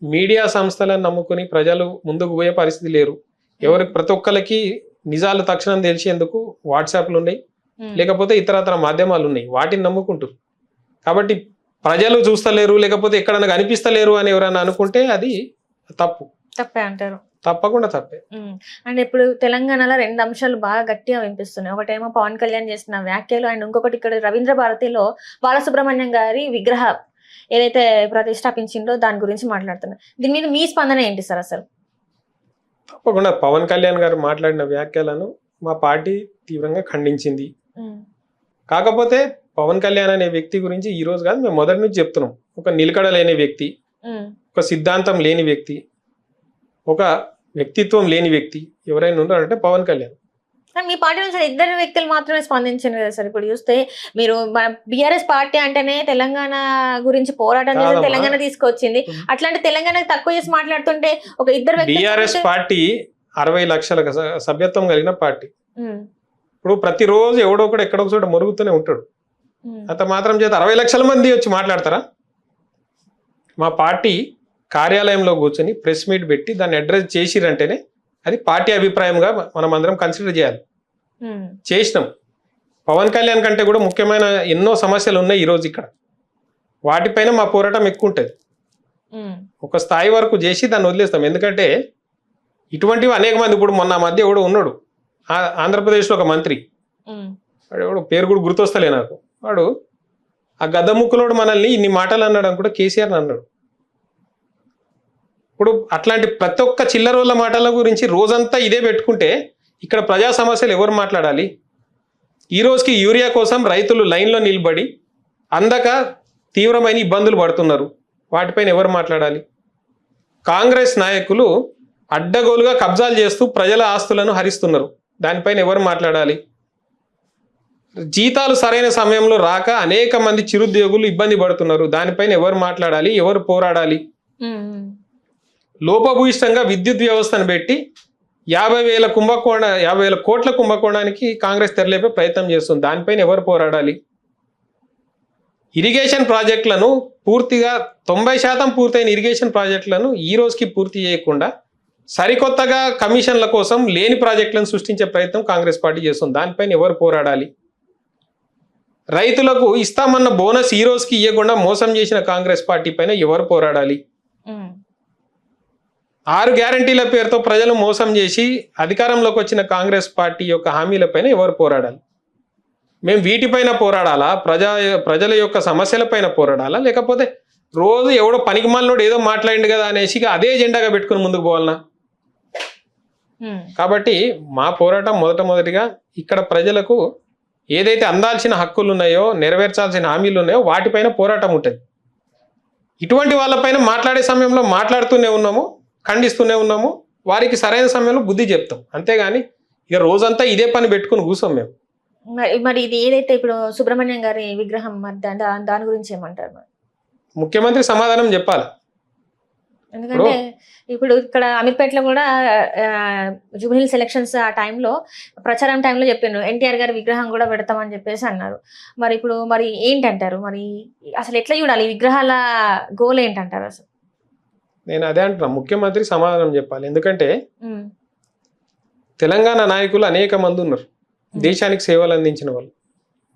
మీడియా సంస్థలను నమ్ముకుని ప్రజలు ముందుకు పోయే పరిస్థితి లేరు. ఎవరికి ప్రతి ఒక్కరికి నిజాలు తక్షణం తెలిసేందుకు వాట్సాప్లు ఉన్నాయి, లేకపోతే ఇతరతర మాధ్యమాలు ఉన్నాయి, వాటిని నమ్ముకుంటారు. కాబట్టి ప్రజలు చూస్తలేరు లేకపోతే ఎక్కడన్నా కనిపిస్తలేరు అని ఎవరైనా అనుకుంటే అది తప్పే అంటారు. తప్పకుండా తప్పే. అండ్ ఇప్పుడు తెలంగాణలో 2 అంశాలు బాగా గట్టిగా వినిపిస్తున్నాయి. ఒకటేమో పవన్ కళ్యాణ్ చేసిన వ్యాఖ్యలు, అండ్ ఇంకొకటి ఇక్కడ రవీంద్ర భారతిలో బాలసుబ్రహ్మణ్యం గారి విగ్రహ ఏదైతే ప్రతిష్టాపించిందో దాని గురించి మాట్లాడుతున్నారు. దీని మీద మీ స్పందన ఏంటి సార్? అసలు తప్పకుండా పవన్ కళ్యాణ్ గారు మాట్లాడిన వ్యాఖ్యలను మా పార్టీ తీవ్రంగా ఖండించింది. కాకపోతే పవన్ కళ్యాణ్ అనే వ్యక్తి గురించి ఈ రోజు కాదు, మేము మొదటి నుంచి చెప్తున్నాం. ఒక నిలకడ లేని వ్యక్తి, ఒక సిద్ధాంతం లేని వ్యక్తి, ఒక వ్యక్తిత్వం లేని వ్యక్తి ఎవరైనా ఉన్నారంటే పవన్ కళ్యాణ్. మీ పార్టీ నుంచి 2 వ్యక్తులు మాత్రమే స్పందించారు కదా సార్. ఇప్పుడు చూస్తే మీరు బీఆర్ఎస్ పార్టీ అంటేనే తెలంగాణ గురించి పోరాటం చేసి తెలంగాణ తీసుకొచ్చింది, అట్లాంటి తెలంగాణకు తక్కువ చేసి మాట్లాడుతుంటే ఒక 2 వ్యక్తులు. బీఆర్ఎస్ పార్టీ 60 లక్షల సభ్యత్వం కలిగిన పార్టీ. ఇప్పుడు ప్రతిరోజు ఎవడో ఒకడు ఎక్కడో చోట మురుగుతూనే ఉంటాడు. అంత మాత్రం చేత 60 లక్షల మంది వచ్చి మాట్లాడతారా? మా పార్టీ కార్యాలయంలో కూర్చొని ప్రెస్ మీట్ పెట్టి దాన్ని అడ్రస్ చేసిరంటేనే అది పార్టీ అభిప్రాయంగా మనం అందరం కన్సిడర్ చేయాలి. చేసినాం. పవన్ కళ్యాణ్ కంటే కూడా ముఖ్యమైన ఎన్నో సమస్యలు ఉన్నాయి ఈరోజు ఇక్కడ. వాటిపైన మా పోరాటం ఎక్కువ ఉంటుంది. ఒక స్థాయి వరకు చేసి దాన్ని వదిలేస్తాం. ఎందుకంటే ఇటువంటివి అనేక మంది, ఇప్పుడు మొన్న మధ్య ఎవడో ఉన్నాడు ఆంధ్రప్రదేశ్లో ఒక మంత్రి, వాడు ఎవడో పేరు కూడా గుర్తొస్తలే నాకు, వాడు ఆ గద్దముక్కులోడు మనల్ని ఇన్ని మాటలు అన్నాడు అని కూడా కేసీఆర్ అన్నాడు. ఇప్పుడు అట్లాంటి ప్రతి ఒక్క చిల్లరోళ్ళ మాటల గురించి రోజంతా ఇదే పెట్టుకుంటే ఇక్కడ ప్రజా సమస్యలు ఎవరు మాట్లాడాలి? ఈ రోజుకి యూరియా కోసం రైతులు లైన్లో నిలబడి అందక తీవ్రమైన ఇబ్బందులు పడుతున్నారు. వాటిపైన ఎవరు మాట్లాడాలి? కాంగ్రెస్ నాయకులు అడ్డగోలుగా కబ్జాలు చేస్తూ ప్రజల ఆస్తులను హరిస్తున్నారు. దానిపైన ఎవరు మాట్లాడాలి? జీతాలు సరైన సమయంలో రాక అనేక మంది చిరుద్యోగులు ఇబ్బంది పడుతున్నారు. దానిపైన ఎవరు మాట్లాడాలి? ఎవరు పోరాడాలి? లోపభూయిష్టంగా విద్యుత్ వ్యవస్థను పెట్టి 50,000 కోట్ల కుంభకోణానికి కాంగ్రెస్ తెరలేపే ప్రయత్నం చేస్తుంది. దానిపైన ఎవరు పోరాడాలి? ఇరిగేషన్ ప్రాజెక్టులను పూర్తిగా 90% పూర్తయిన ఇరిగేషన్ ప్రాజెక్టులను ఈ రోజుకి పూర్తి చేయకుండా సరికొత్తగా కమిషన్ల కోసం లేని ప్రాజెక్టులను సృష్టించే ప్రయత్నం కాంగ్రెస్ పార్టీ చేస్తుంది. దానిపైన ఎవరు పోరాడాలి? రైతులకు ఇస్తామన్న బోనస్ ఈ రోజుకి ఇవ్వకుండా మోసం చేసిన కాంగ్రెస్ పార్టీ పైన ఎవరు పోరాడాలి? 6 గ్యారంటీల పేరుతో ప్రజలు మోసం చేసి అధికారంలోకి వచ్చిన కాంగ్రెస్ పార్టీ యొక్క హామీలపైన ఎవరు పోరాడాలి? మేము వీటిపైన పోరాడాలా? ప్రజల యొక్క సమస్యలపైన పోరాడాలా? లేకపోతే రోజు ఎవడో పనికిమాలినోడు ఏదో మాట్లాడిండు కదా అనేసి అదే ఎజెండాగా పెట్టుకుని ముందుకు పోవాలనా? కాబట్టి మా పోరాటం మొదటిగా ఇక్కడ ప్రజలకు ఏదైతే అందాల్సిన హక్కులు ఉన్నాయో, నెరవేర్చాల్సిన హామీలు ఉన్నాయో వాటిపైన పోరాటం ఉంటుంది. ఇటువంటి వాళ్ళపైన మాట్లాడే సమయంలో మాట్లాడుతూనే ఉన్నాము, ఖండిస్తూనే ఉన్నాము, వారికి సరైన సమయంలో బుద్ధి చెప్తాం. అంతేగాని ఇక రోజంతా ఇదే పని పెట్టుకుని కూర్చోం మేము. మరి ఇది ఏదైతే ఇప్పుడు సుబ్రహ్మణ్యం గారి విగ్రహం దాని గురించి ఏమంటారు? ముఖ్యమంత్రి సమాధానం చెప్పాలి. ఎందుకంటే ఇప్పుడు ఇక్కడ అమీర్పేటలో కూడా జూబ్లీహిల్స్ ఎలక్షన్స్ ఆ టైంలో ప్రచారం టైంలో చెప్పాను ఎన్టీఆర్ గారి విగ్రహం కూడా పెడతామని చెప్పేసి అన్నారు. మరి ఇప్పుడు ఏంటంటారు? మరి అసలు ఎట్లా చూడాలి? ఈ విగ్రహాల గోల్ ఏంటంటారు అసలు? నేను అదే అంటున్నా, ముఖ్యమంత్రి సమాధానం చెప్పాలి. ఎందుకంటే తెలంగాణ నాయకులు అనేక మంది ఉన్నారు, దేశానికి సేవలు అందించిన వాళ్ళు.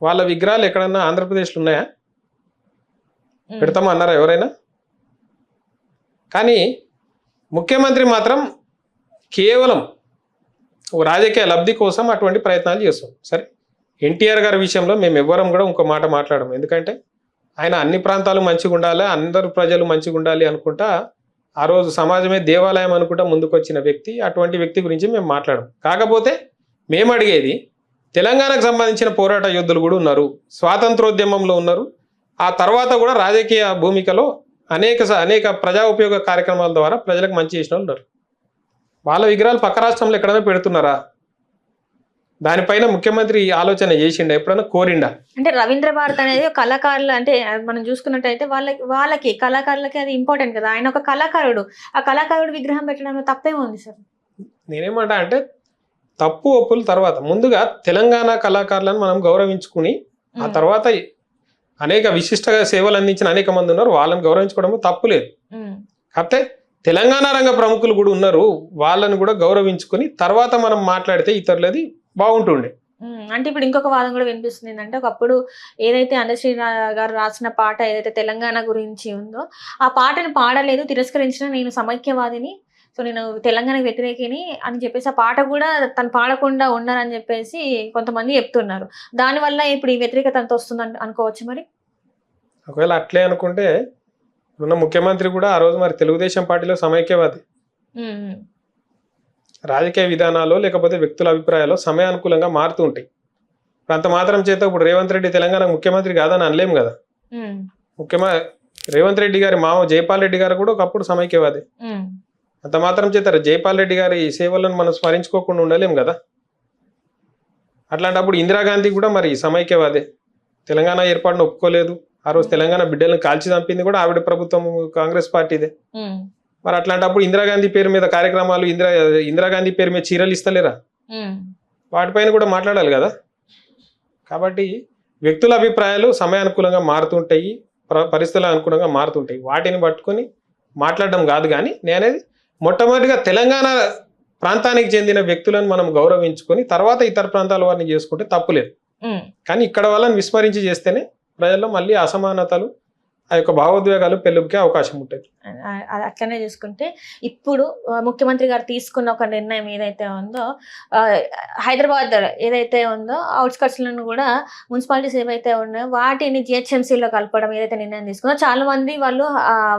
వాళ్ళ విగ్రహాలు ఎక్కడన్నా ఆంధ్రప్రదేశ్లో ఉన్నాయా? పెడతామన్నారా ఎవరైనా? కానీ ముఖ్యమంత్రి మాత్రం కేవలం రాజకీయ లబ్ధి కోసం అటువంటి ప్రయత్నాలు చేస్తాం. సరే, ఎన్టీఆర్ గారి విషయంలో మేము ఎవ్వరం కూడా ఇంకో మాట మాట్లాడము. ఎందుకంటే ఆయన అన్ని ప్రాంతాలు మంచిగా ఉండాలి, అందరు ప్రజలు మంచిగా ఉండాలి అనుకుంటా ఆ రోజు సమాజమే దేవాలయం అనుకుంటా ముందుకు వచ్చిన వ్యక్తి. అటువంటి వ్యక్తి గురించి మేము మాట్లాడము. కాకపోతే మేము అడిగేది, తెలంగాణకు సంబంధించిన పోరాట యోధులు కూడా ఉన్నారు, స్వాతంత్రోద్యమంలో ఉన్నారు, ఆ తర్వాత కూడా రాజకీయ భూమికలో అనేక ప్రజా ఉపయోగ కార్యక్రమాల ద్వారా ప్రజలకు మంచి చేసిన వాళ్ళు ఉన్నారు. వాళ్ళ విగ్రహాలు పక్క రాష్ట్రంలో ఎక్కడైనా పెడుతున్నారా? దానిపైన ముఖ్యమంత్రి ఆలోచన చేసిండా? ఎప్పుడైనా కోరిండా? అంటే రవీంద్ర భారత్ అనేది కళాకారులు, అంటే మనం చూసుకున్నట్టయితే వాళ్ళకి కళాకారులకి అది ఇంపార్టెంట్ కదా. ఆయన ఒక కళాకారుడు, ఆ కళాకారుడు విగ్రహం పెట్టడంలో తప్పేమో ఉంది సార్. నేనేమంటా అంటే తప్పు ఒప్పుల తర్వాత ముందుగా తెలంగాణ కళాకారులను మనం గౌరవించుకుని ఆ తర్వాత అనేక విశిష్ట సేవలు అందించిన అనేక మంది ఉన్నారు, వాళ్ళని గౌరవించుకోవడం తప్పులేదు. కాకపోతే తెలంగాణ రంగ ప్రముఖులు కూడా ఉన్నారు, వాళ్ళని కూడా గౌరవించుకొని తర్వాత మనం మాట్లాడితే ఇతరులది బాగుంటుండే. అంటే ఇప్పుడు ఇంకొక వాదం కూడా వినిపిస్తుంది ఏంటంటే, ఒకప్పుడు ఏదైతే అందశ్రీ గారు రాసిన పాట ఏదైతే తెలంగాణ గురించి ఉందో ఆ పాటను పాడలేదు, తిరస్కరించిన నేను సమైక్యవాదిని, సో నేను తెలంగాణకు వ్యతిరేకిని అని చెప్పేసి ఆ పాట కూడా తను పాడకుండా ఉన్నారని చెప్పేసి కొంతమంది చెప్తున్నారు. దానివల్ల ఇప్పుడు ఈ వ్యతిరేకత అంత వస్తుందని అనుకోవచ్చు మరి. ఒకవేళ అట్లే అనుకుంటే ఉన్న ముఖ్యమంత్రి కూడా ఆ రోజు మరి తెలుగుదేశం పార్టీలో సమైక్యవాది. రాజకీయ విధానాలు లేకపోతే వ్యక్తుల అభిప్రాయాలు సమయానుకూలంగా మారుతూ ఉంటాయి. అంత మాత్రం చేత ఇప్పుడు రేవంత్ రెడ్డి తెలంగాణ ముఖ్యమంత్రి కాదని అనలేము కదా. రేవంత్ రెడ్డి గారి మామ జైపాల్ రెడ్డి గారు కూడా ఒకప్పుడు సమైక్యవాది. అంత మాత్రం చేత జైపాల్ రెడ్డి గారి సేవలను మనం స్మరించుకోకుండా ఉండలేం కదా. అట్లాంటప్పుడు ఇందిరాగాంధీ కూడా మరి సమైక్యవాదే, తెలంగాణ ఏర్పాటును ఒప్పుకోలేదు. ఆ రోజు తెలంగాణ బిడ్డలను కాల్చి చంపింది కూడా ఆవిడ ప్రభుత్వం, కాంగ్రెస్ పార్టీదే. మరి అట్లాంటప్పుడు ఇందిరాగాంధీ పేరు మీద కార్యక్రమాలు, ఇందిరాగాంధీ పేరు మీద చీరలు ఇస్తలేరా, వాటిపైన కూడా మాట్లాడాలి కదా. కాబట్టి వ్యక్తుల అభిప్రాయాలు సమయానుకూలంగా మారుతుంటాయి, పరిస్థితుల అనుకూలంగా మారుతుంటాయి. వాటిని పట్టుకొని మాట్లాడడం కాదు. కానీ నేనేది మొట్టమొదటిగా తెలంగాణ ప్రాంతానికి చెందిన వ్యక్తులను మనం గౌరవించుకొని తర్వాత ఇతర ప్రాంతాల వారిని చేసుకుంటే తప్పులేదు. కానీ ఇక్కడ వాళ్ళని విస్మరించి చేస్తేనే ప్రజల్లో మళ్ళీ అసమానతలు, ఆ యొక్క భావోద్వేగాలు పెళ్ళుకే అవకాశం ఉంటుంది. అట్లనే చూసుకుంటే ఇప్పుడు ముఖ్యమంత్రి గారు తీసుకున్న ఒక నిర్ణయం ఏదైతే ఉందో, హైదరాబాద్ ఏదైతే ఉందో అవుట్స్కట్స్లను కూడా మున్సిపాలిటీస్ ఏవైతే ఉన్నాయో వాటిని జిహెచ్ఎంసీలో కలపడం ఏదైతే నిర్ణయం తీసుకుందో, చాలా మంది వాళ్ళు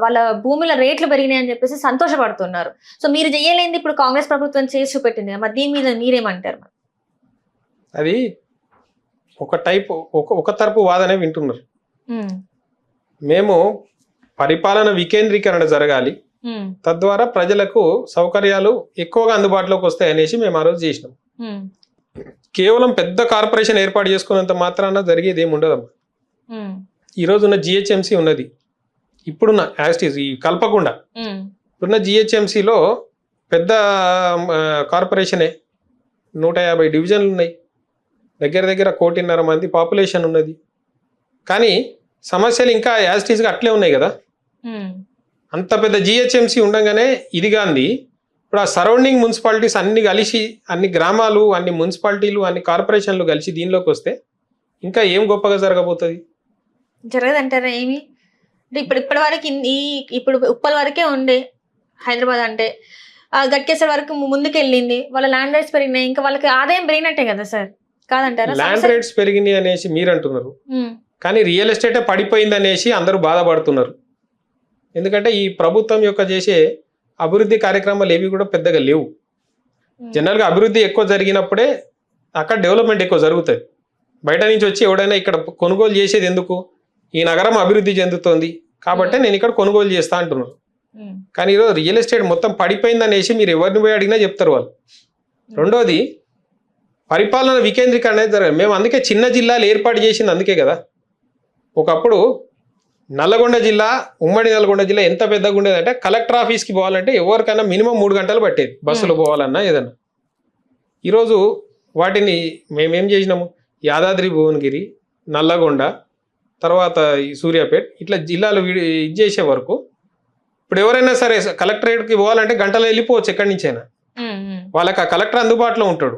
వాళ్ళ భూముల రేట్లు పెరిగినాయి అని చెప్పేసి సంతోషపడుతున్నారు. సో మీరు చేయలేంది ఇప్పుడు కాంగ్రెస్ ప్రభుత్వం చేసి చూపెట్టింది, మరి దీని మీద మీరేమంటారు? అది ఒక తరపు వాదనే వింటున్నారు. మేము పరిపాలన వికేంద్రీకరణ జరగాలి, తద్వారా ప్రజలకు సౌకర్యాలు ఎక్కువగా అందుబాటులోకి వస్తాయి అనేసి మేము ఆ రోజు చేసినాం. కేవలం పెద్ద కార్పొరేషన్ ఏర్పాటు చేసుకున్నంత మాత్రాన జరిగేది ఏమి ఉండదమ్మా. ఈరోజు ఉన్న జిహెచ్ఎంసీ ఉన్నది, ఇప్పుడున్న యాస్టీస్ ఈ కల్పకుండా ఇప్పుడున్న జిహెచ్ఎంసీలో పెద్ద కార్పొరేషనే, 150 డివిజన్లు ఉన్నాయి, దగ్గర 1.5 మంది పాపులేషన్ ఉన్నది. కానీ సమస్యలు ఇంకా యాస్టీస్గా అట్లే ఉన్నాయి కదా. అంత పెద్ద జిహెచ్ఎంసీ ఉండగానే ఇది గాంధీ ఇప్పుడు ఆ సరౌండింగ్ మున్సిపాలిటీస్ అన్ని కలిసి, అన్ని గ్రామాలు, అన్ని మున్సిపాలిటీలు, అన్ని కార్పొరేషన్లు కలిసి దీనిలోకి వస్తే ఇంకా ఏం గొప్పగా జరగబోతుంది? జరగదంటారా ఏమి? ఇప్పటి వరకు ఇప్పుడు ఉప్పల్ వరకే ఉండే హైదరాబాద్ అంటే, గట్కేసర్ వరకు ముందుకు వెళ్ళింది, వాళ్ళ ల్యాండ్ రేట్స్ పెరిగినాయి, ఇంకా వాళ్ళకి ఆదాయం పెరిగినట్టే కదా సార్, కాదంటారా? ల్యాండ్ రేట్స్ పెరిగినాయి అనేసి మీరు అంటున్నారు, కానీ రియల్ ఎస్టేటే పడిపోయింది అనేసి అందరూ బాధపడుతున్నారు. ఎందుకంటే ఈ ప్రభుత్వం యొక్క చేసే అభివృద్ధి కార్యక్రమాలు ఏవి కూడా పెద్దగా లేవు. జనరల్గా అభివృద్ధి ఎక్కువ జరిగినప్పుడే అక్కడ డెవలప్మెంట్ ఎక్కువ జరుగుతుంది. బయట నుంచి వచ్చి ఎవడైనా ఇక్కడ కొనుగోలు చేసేది ఎందుకు, ఈ నగరం అభివృద్ధి చెందుతోంది కాబట్టి నేను ఇక్కడ కొనుగోలు చేస్తా అంటున్నారు. కానీ ఈరోజు రియల్ ఎస్టేట్ మొత్తం పడిపోయింది అనేసి మీరు ఎవరిని పోయి అడిగినా చెప్తారు వాళ్ళు. రెండోది పరిపాలన వికేంద్రీకరణ అనేది జరగాలి. మేము అందుకే చిన్న జిల్లాలు ఏర్పాటు చేసింది అందుకే కదా. ఒకప్పుడు నల్లగొండ జిల్లా, ఉమ్మడి నల్లగొండ జిల్లా ఎంత పెద్దగా ఉండేదంటే కలెక్టర్ ఆఫీస్కి పోవాలంటే ఎవరికైనా మినిమం 3 గంటలు పట్టేది, బస్సులో పోవాలన్నా ఏదన్నా. ఈరోజు వాటిని మేమేం చేసినాము, యాదాద్రి భువనగిరి, నల్లగొండ, తర్వాత ఈ సూర్యాపేట ఇట్లా జిల్లాలు ఇది చేసే వరకు ఇప్పుడు ఎవరైనా సరే కలెక్టరేట్కి పోవాలంటే గంటలో వెళ్ళిపోవచ్చు ఎక్కడి నుంచైనా. వాళ్ళకి ఆ కలెక్టర్ అందుబాటులో ఉంటాడు.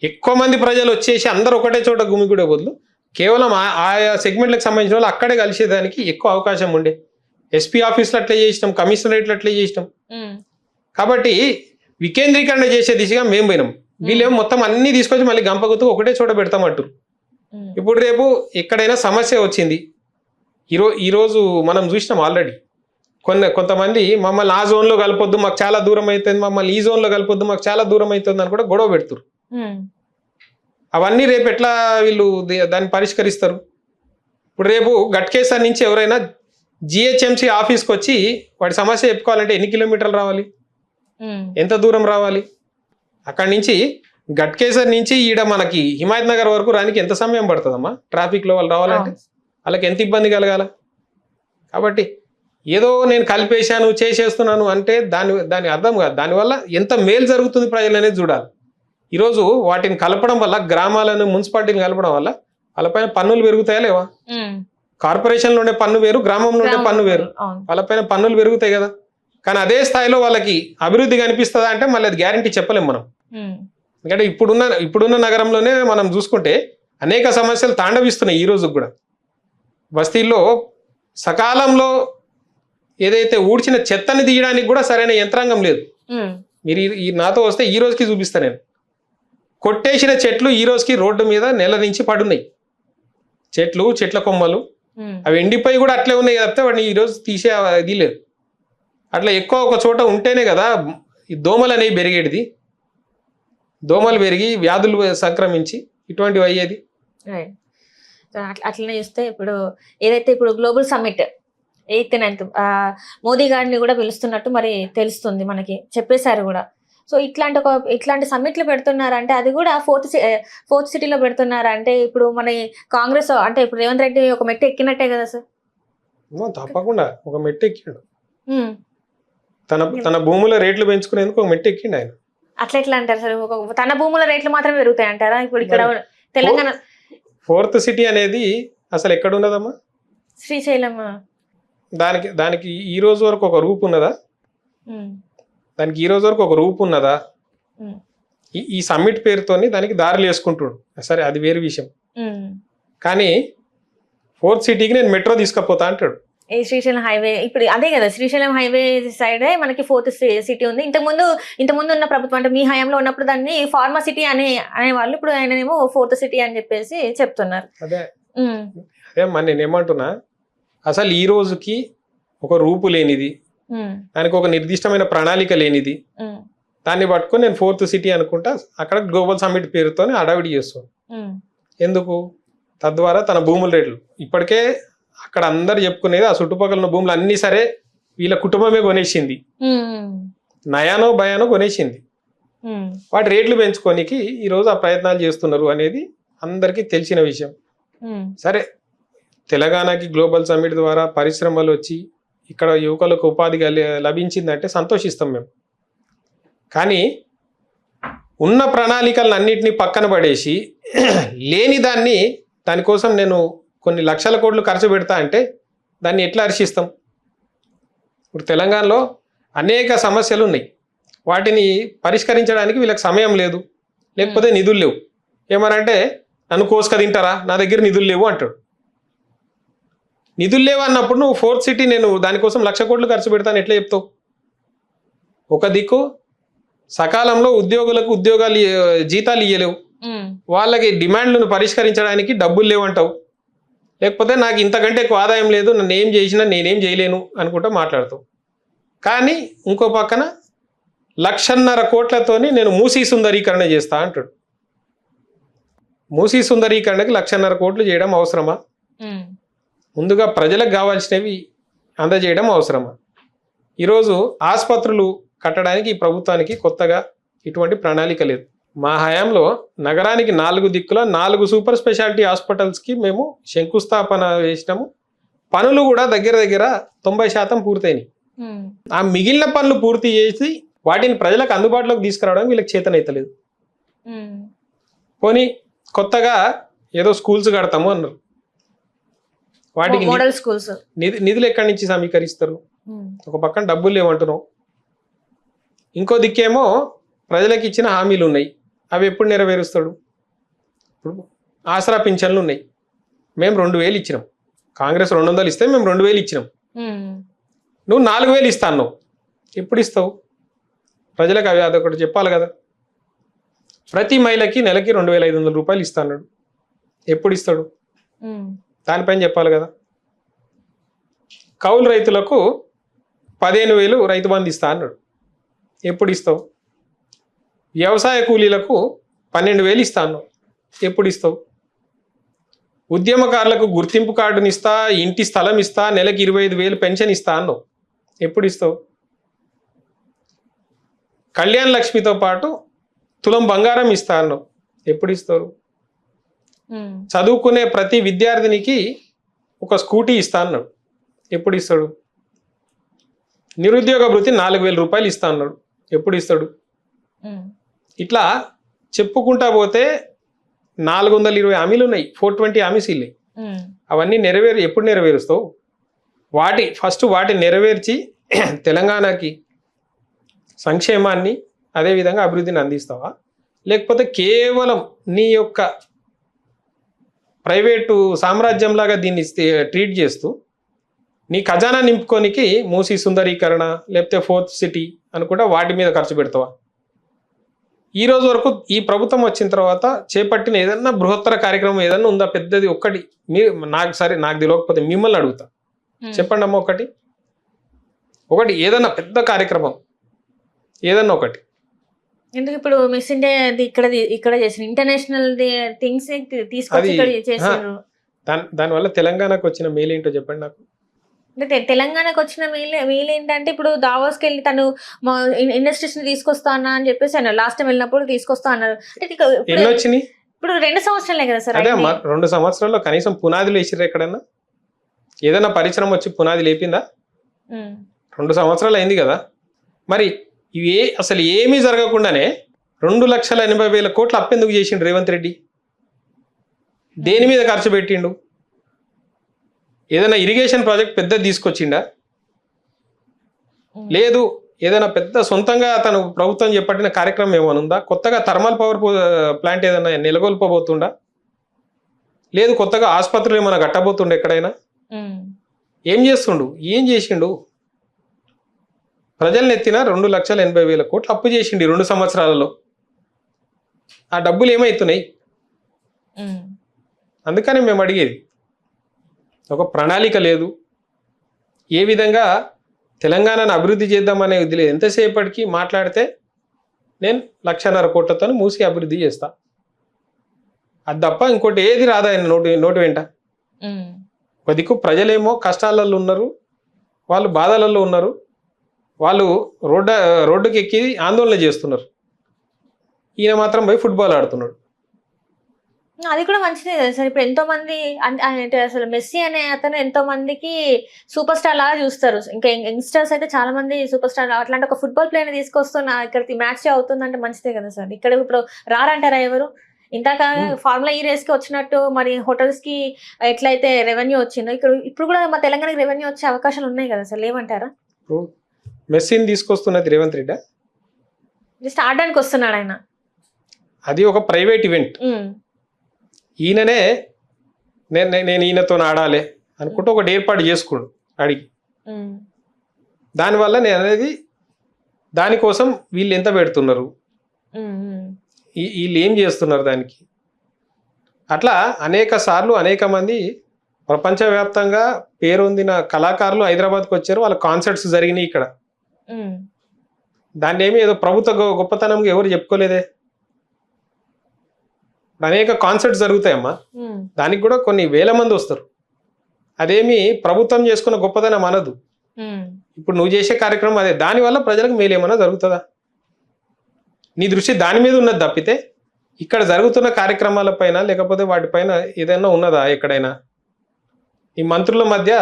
ఎక్కువ మంది ప్రజలు వచ్చేసి అందరూ ఒకటే చోట గుమిగూడే బదులు కేవలం ఆయా సెగ్మెంట్లకు సంబంధించిన వాళ్ళు అక్కడే కలిసేదానికి ఎక్కువ అవకాశం ఉండే. ఎస్పీ ఆఫీసులు అట్లే చేసినాం, కమిషనరేట్లు అట్లే చేసినాం. కాబట్టి వికేంద్రీకరణ చేసే దిశగా మేము పోయినాం. వీళ్ళేమో మొత్తం అన్ని తీసుకొచ్చి మళ్ళీ గంపగుతూ ఒకటే చోట పెడతామంటారు. ఇప్పుడు రేపు ఎక్కడైనా సమస్య వచ్చింది, ఈరోజు మనం చూసినాం ఆల్రెడీ కొంతమంది మమ్మల్ని ఆ జోన్లో కలపొద్దు మాకు చాలా దూరం అవుతుంది, మమ్మల్ని ఈ జోన్లో కలపొద్దు మాకు చాలా దూరం అవుతుంది అని కూడా గొడవ పెడుతురు. అవన్నీ రేపు ఎట్లా వీళ్ళు దాన్ని పరిష్కరిస్తారు? ఇప్పుడు రేపు గట్కేసర్ నుంచి ఎవరైనా జిహెచ్ఎంసీ ఆఫీస్కి వచ్చి వాడి సమస్య చెప్పుకోవాలంటే ఎన్ని కిలోమీటర్లు రావాలి, ఎంత దూరం రావాలి? అక్కడి నుంచి గట్కేసర్ నుంచి ఈడ మనకి హిమాయత్ నగర్ వరకు రానికి ఎంత సమయం పడుతుందమ్మా? ట్రాఫిక్లో వాళ్ళు రావాలంటే వాళ్ళకి ఎంత ఇబ్బంది కలగాల? కాబట్టి ఏదో నేను కలిపేశాను చేసేస్తున్నాను అంటే దాని అర్థం కాదు. దానివల్ల ఎంత మేలు జరుగుతుంది ప్రజలు అనేది చూడాలి. ఈరోజు వాటిని కలపడం వల్ల, గ్రామాలను మున్సిపాలిటీని కలపడం వల్ల వాళ్ళపైన పన్నులు పెరుగుతాయా లేవా? కార్పొరేషన్లో ఉండే పన్ను వేరు, గ్రామంలో ఉండే పన్ను వేరు. అవును. వాళ్ళపైన పన్నులు పెరుగుతాయి కదా. కానీ అదే స్థాయిలో వాళ్ళకి అభివృద్ధి కనిపిస్తుందా అంటే మళ్ళీ అది గ్యారంటీ చెప్పలేం మనం. ఎందుకంటే ఇప్పుడున్న నగరంలోనే మనం చూసుకుంటే అనేక సమస్యలు తాండవిస్తున్నాయి ఈ రోజు కూడా. బస్తీల్లో సకాలంలో ఏదైతే ఊడ్చిన చెత్తని తీయడానికి కూడా సరైన యంత్రాంగం లేదు. మీరు ఈ నాతో వస్తే ఈ రోజుకి చూపిస్తాను నేను. కొట్టేసిన చెట్లు ఈ రోజుకి రోడ్డు మీద నెల నుంచి పడున్నాయి. చెట్ల కొమ్మలు అవి ఎండిపోయి కూడా అట్లే ఉన్నాయి కదా, వాడిని ఈ రోజు తీసే ఇది లేదు. అట్లా ఎక్కువ ఒక చోట ఉంటేనే కదా ఈ దోమలు అనేవి పెరిగేది. దోమలు పెరిగి వ్యాధులు సంక్రమించి ఇటువంటివి అయ్యేది. అట్లనే చూస్తే ఇప్పుడు ఏదైతే ఇప్పుడు global summit 8th 9th Modi గారిని కూడా పిలుస్తున్నట్టు మరి తెలుస్తుంది, మనకి చెప్పేశారు కూడా. సో ఇట్లాంటి సమ్మిట్లు పెడుతున్నారంటే అది కూడా ఫోర్త్ సిటీలో పెడుతున్నారంటే ఇప్పుడు మన కాంగ్రెస్ అంటే ఇప్పుడు రేవంత్ రెడ్డి ఒక మెట్టు ఎక్కినట్టే కదా సార్. తప్పకుండా ఒక మెట్టు ఎక్కిండు. తన భూముల రేట్లు పెంచుకునేందుకు ఒక మెట్టు ఎక్కిండు ఆయన. అట్లా ఎట్లా అంటారు సార్? తన భూముల రేట్లు మాత్రమే పెరుగుతాయి అంటారా? ఇప్పుడు ఇక్కడ తెలంగాణ 4th సిటీ అనేది అసలు ఎక్కడ ఉన్నదమ్మా? శ్రీశైలం. దానికి ఈ రోజు వరకు ఒక రూపు ఉన్నదా? దానికి ఈ రోజు వరకు ఒక రూపు ఉన్నదా? ఈ సమ్మిట్ పేరుతోని దానికి దారులు వేసుకుంటుడు. సరే, అది వేరే విషయం. కానీ 4th సిటీకి నేను మెట్రో తీసుకపోతా అంటాడు. ఈ శ్రీశైలం హైవే ఇప్పుడు అదే కదా, శ్రీశైలం హైవే సైడ్ మనకి 4th సిటీ ఉంది. ఇంతకుముందు ఉన్న ప్రభుత్వం అంటే మీ హయాంలో ఉన్నప్పుడు దాన్ని ఫార్మా సిటీ అనేవాళ్ళు. ఇప్పుడు ఆయనేమో 4th సిటీ అని చెప్పేసి చెప్తున్నారు. అదే మరి నేను ఏమంటున్నా, అసలు ఈ రోజుకి ఒక రూపు లేనిది, దానికి ఒక నిర్దిష్టమైన ప్రణాళిక లేనిది, దాన్ని పట్టుకొని నేను 4th సిటీ అనుకుంటా అక్కడ గ్లోబల్ సమ్మిట్ పేరుతో అడావిడి చేస్తాను. ఎందుకు? తద్వారా తన భూముల రేట్లు ఇప్పటికే అక్కడ అందరు చెప్పుకునేది ఆ చుట్టుపక్కల ఉన్న భూములు అన్ని సరే వీళ్ళ కుటుంబమే కొనేసింది, నయానో భయానో కొనేసింది. వాటి రేట్లు పెంచుకోనికి ఈరోజు ఆ ప్రయత్నాలు చేస్తున్నారు అనేది అందరికీ తెలిసిన విషయం. సరే, తెలంగాణకి గ్లోబల్ సమ్మిట్ ద్వారా పరిశ్రమలు వచ్చి ఇక్కడ యువకులకు ఉపాధి లభించిందంటే సంతోషిస్తాం మేము. కానీ ఉన్న ప్రణాళికలను అన్నింటినీ పక్కన పడేసి లేని దానికోసం నేను కొన్ని లక్షల కోట్లు ఖర్చు పెడతా అంటే దాన్ని ఎట్లా హర్షిస్తాం? ఇప్పుడు తెలంగాణలో అనేక సమస్యలు ఉన్నాయి, వాటిని పరిష్కరించడానికి వీళ్ళకి సమయం లేదు, లేకపోతే నిధులు లేవు. ఏమనంటే నన్ను కోసుక తింటారా, నా దగ్గర నిధులు లేవు అంటాడు. నిధులు లేవు అన్నప్పుడు నువ్వు 4th సిటీ నేను దానికోసం 1,00,000 కోట్లు ఖర్చు పెడతాను ఎట్లా చెప్తావు? ఒక దిక్కు సకాలంలో ఉద్యోగులకు జీతాలు ఇయ్యలేవు, వాళ్ళకి డిమాండ్లను పరిష్కరించడానికి డబ్బులు లేవంటావు, లేకపోతే నాకు ఇంతకంటే ఎక్కువ ఆదాయం లేదు, నన్ను ఏం చేసినా నేనేం చేయలేను అనుకుంటా మాట్లాడతావు. కానీ ఇంకో పక్కన 1,50,000 కోట్లతోని నేను మూసీ సుందరీకరణ చేస్తా అంటాడు. మూసీ సుందరీకరణకి 1,50,000 కోట్లు చేయడం అవసరమా? ముందుగా ప్రజలకు కావాల్సినవి అందజేయడం అవసరమా? ఈరోజు ఆసుపత్రులు కట్టడానికి ఈ ప్రభుత్వానికి కొత్తగా ఇటువంటి ప్రణాళిక లేదు. మా హయాంలో నగరానికి 4 దిక్కుల 4 సూపర్ స్పెషాలిటీ హాస్పిటల్స్కి మేము శంకుస్థాపన చేసినాము. పనులు కూడా దగ్గర 90% పూర్తయినాయి. ఆ మిగిలిన పనులు పూర్తి చేసి వాటిని ప్రజలకు అందుబాటులోకి తీసుకురావడం వీళ్ళకి చేతనైతలేదు. పోనీ కొత్తగా ఏదో స్కూల్స్ కడతాము అన్నారు, వాటికి మోడల్ స్కూల్స్ నిధులు ఎక్కడి నుంచి సమీకరిస్తారు? ఒక పక్కన డబ్బులు లేవంటున్నావు, ఇంకో దిక్కేమో ప్రజలకు ఇచ్చిన హామీలు ఉన్నాయి, అవి ఎప్పుడు నెరవేరుస్తాడు? ఇప్పుడు ఆసరా పింఛన్లు ఉన్నాయి, మేము 2,000 ఇచ్చినాం. కాంగ్రెస్ 200 ఇస్తే మేము 2,000 ఇచ్చినాం. నువ్వు 4,000 ఇస్తాను, ఎప్పుడు ఇస్తావు? ప్రజలకు అవి అదొకటి చెప్పాలి కదా. ప్రతి మహిళకి నెలకి 2,500 రూపాయలు ఇస్తాడు, ఎప్పుడు ఇస్తాడు? దానిపైన చెప్పాలి కదా. కౌలు రైతులకు 15,000 రైతు బంధు ఇస్తా అన్నాడు, ఎప్పుడు ఇస్తావు? వ్యవసాయ కూలీలకు 12,000 ఇస్తాను, ఎప్పుడు ఇస్తావు? ఉద్యమకారులకు గుర్తింపు కార్డుని ఇస్తా, ఇంటి స్థలం ఇస్తా, నెలకి 25,000 పెన్షన్ ఇస్తా అన్నావు, ఎప్పుడు ఇస్తావు? కళ్యాణ లక్ష్మితో పాటు తులం బంగారం ఇస్తా అన్నావు, ఎప్పుడు ఇస్తారు? చదువుకునే ప్రతి విద్యార్థినికి ఒక స్కూటీ ఇస్తా అన్నాడు, ఎప్పుడు ఇస్తాడు? నిరుద్యోగ భృతి 4,000 రూపాయలు ఇస్తా అన్నాడు, ఎప్పుడు ఇస్తాడు? ఇట్లా చెప్పుకుంటా పోతే 420 హామీలు ఉన్నాయి, 420 హామీస్ ఇల్లాయి. అవన్నీ ఎప్పుడు నెరవేరుస్తావు? వాటి నెరవేర్చి తెలంగాణకి సంక్షేమాన్ని అదేవిధంగా అభివృద్ధిని అందిస్తావా, లేకపోతే కేవలం నీ యొక్క ప్రైవేటు సామ్రాజ్యంలాగా దీన్ని ట్రీట్ చేస్తూ నీ ఖజానా నింపుకోనికి మూసీ సుందరీకరణ లేకపోతే 4th సిటీ అనుకుంటా వాటి మీద ఖర్చు పెడతావా? ఈ రోజు వరకు ఈ ప్రభుత్వం వచ్చిన తర్వాత చేపట్టిన ఏదన్నా బృహత్తర కార్యక్రమం ఏదన్నా ఉందా పెద్దది? ఒక్కటి మీరు నాకు తెలియకపోతే మిమ్మల్ని అడుగుతా, చెప్పండి అమ్మ. ఒకటి ఏదన్నా పెద్ద కార్యక్రమం ఏదన్నా ఒకటి. ఎందుకు ఇప్పుడు మిస్ ఇండియా ఇక్కడ చేసిన ఇంటర్నేషనల్ థింగ్స్ తీసుకొచ్చి ఇక్కడ చేశారు. దానివల్ల తెలంగాణకు వచ్చిన మేలు ఏంటో చెప్పండి నాకు. అంటే తెలంగాణకు వచ్చిన వీలు ఏంటంటే ఇప్పుడు దావోస్కి వెళ్ళి తను ఇండస్ట్రీస్ ని తీసుకొస్తా అన్నా అని చెప్పేసి అన్నారు. లాస్ట్ టైం వెళ్ళినప్పుడు తీసుకొస్తా అన్నారు. ఎన్ని వచ్చినాయి? ఇప్పుడు 2 సంవత్సరాలే కదా సార్. అదే 2 సంవత్సరాల్లో కనీసం పునాదులు వేసిర్రు ఎక్కడన్నా? ఏదైనా పరిశ్రమ వచ్చి పునాది లేపిందా? 2 సంవత్సరాలు అయింది కదా. మరి ఇవి అసలు ఏమీ జరగకుండానే 2,80,000 కోట్ల అప్పెందుకు చేసిండు రేవంత్ రెడ్డి? దేని మీద ఖర్చు పెట్టిండు? ఏదైనా ఇరిగేషన్ ప్రాజెక్ట్ పెద్దది తీసుకొచ్చిండా? లేదు. ఏదైనా పెద్ద సొంతంగా తను ప్రభుత్వం చేపట్టిన కార్యక్రమం ఏమైనా ఉందా? కొత్తగా థర్మల్ పవర్ ప్లాంట్ ఏదైనా నెలకొల్పబోతుండా? లేదు కొత్తగా ఆసుపత్రులు ఏమైనా కట్టబోతుండే ఎక్కడైనా? ఏం చేసిండు? ప్రజల్ని ఎత్తిన 2,80,000 కోట్లు అప్పు చేసిండు 2 సంవత్సరాలలో. ఆ డబ్బులు ఏమవుతున్నాయి? అందుకని మేము అడిగేది, ఒక ప్రణాళిక లేదు. ఏ విధంగా తెలంగాణను అభివృద్ధి చేద్దామనే ఇది లేదు. ఎంతసేపటికి మాట్లాడితే నేను 1,50,000 కోట్లతో మూసి అభివృద్ధి చేస్తా, అది తప్ప ఇంకోటి ఏది రాదా ఆయన నోటి వెంట. ఒక దిక్కు ప్రజలేమో కష్టాలలో ఉన్నారు, వాళ్ళు బాధలలో ఉన్నారు, వాళ్ళు రోడ్డుకి ఎక్కి ఆందోళన చేస్తున్నారు. ఈయన మాత్రం పోయి ఫుట్బాల్ ఆడుతున్నాడు. అది కూడా మంచిదే కదా సార్. ఇప్పుడు ఎంతో మంది అంటే అసలు మెస్సీ అనే అతను ఎంతో మందికి సూపర్ స్టార్ లాగా చూస్తారు. ఇంకా యంగ్స్టర్స్ అయితే చాలా మంది సూపర్ స్టార్ అట్లాంటి ఒక ఫుట్బాల్ ప్లేయర్ తీసుకొస్తున్నా ఇక్కడ మ్యాచ్ అవుతుందంటే మంచిదే కదా సార్. ఇక్కడ ఇప్పుడు రారంటారా ఎవరు? ఇందాక ఫార్ములా ఈ రేస్ కి వచ్చినట్టు మరి హోటల్స్ కి ఎట్లయితే రెవెన్యూ వచ్చిందో ఇప్పుడు కూడా మా తెలంగాణకి రెవెన్యూ వచ్చే అవకాశాలు ఉన్నాయి కదా సార్, లేవంటారా? మెస్సీని తీసుకొస్తున్నది రేవంత్ రెడ్డి జస్ట్ ఆడడానికి వస్తున్నాడు ఆయన. అది ఒక ప్రైవేట్ ఈవెంట్. ఈయననే నేను ఈయనతో ఆడాలి అనుకుంటూ ఒకటి ఏర్పాటు చేసుకోండు అడిగి. దానివల్ల నేను అనేది దానికోసం వీళ్ళు ఎంత పెడుతున్నారు, వీళ్ళు ఏం చేస్తున్నారు దానికి. అట్లా అనేక సార్లు అనేక మంది ప్రపంచవ్యాప్తంగా పేరొందిన కళాకారులు హైదరాబాద్కి వచ్చారు. వాళ్ళ కాన్సర్ట్స్ జరిగినాయి ఇక్కడ. దాన్ని ఏమి ఏదో ప్రభుత్వ గొప్పతనంగా ఎవరు చెప్పుకోలేదే. అనేక కాన్సర్ట్స్ జరుగుతాయమ్మా, దానికి కూడా కొన్ని వేల మంది వస్తారు. అదేమి ప్రభుత్వం చేసుకున్న గొప్పతనం అనదు. ఇప్పుడు నువ్వు చేసే కార్యక్రమం అదే. దానివల్ల ప్రజలకు మేలేమన్నా జరుగుతుందా? నీ దృష్టి దాని మీద ఉన్నది తప్పితే ఇక్కడ జరుగుతున్న కార్యక్రమాలపైన లేకపోతే వాటిపైన ఏదైనా ఉన్నదా ఎక్కడైనా? ఈ మంత్రుల మధ్య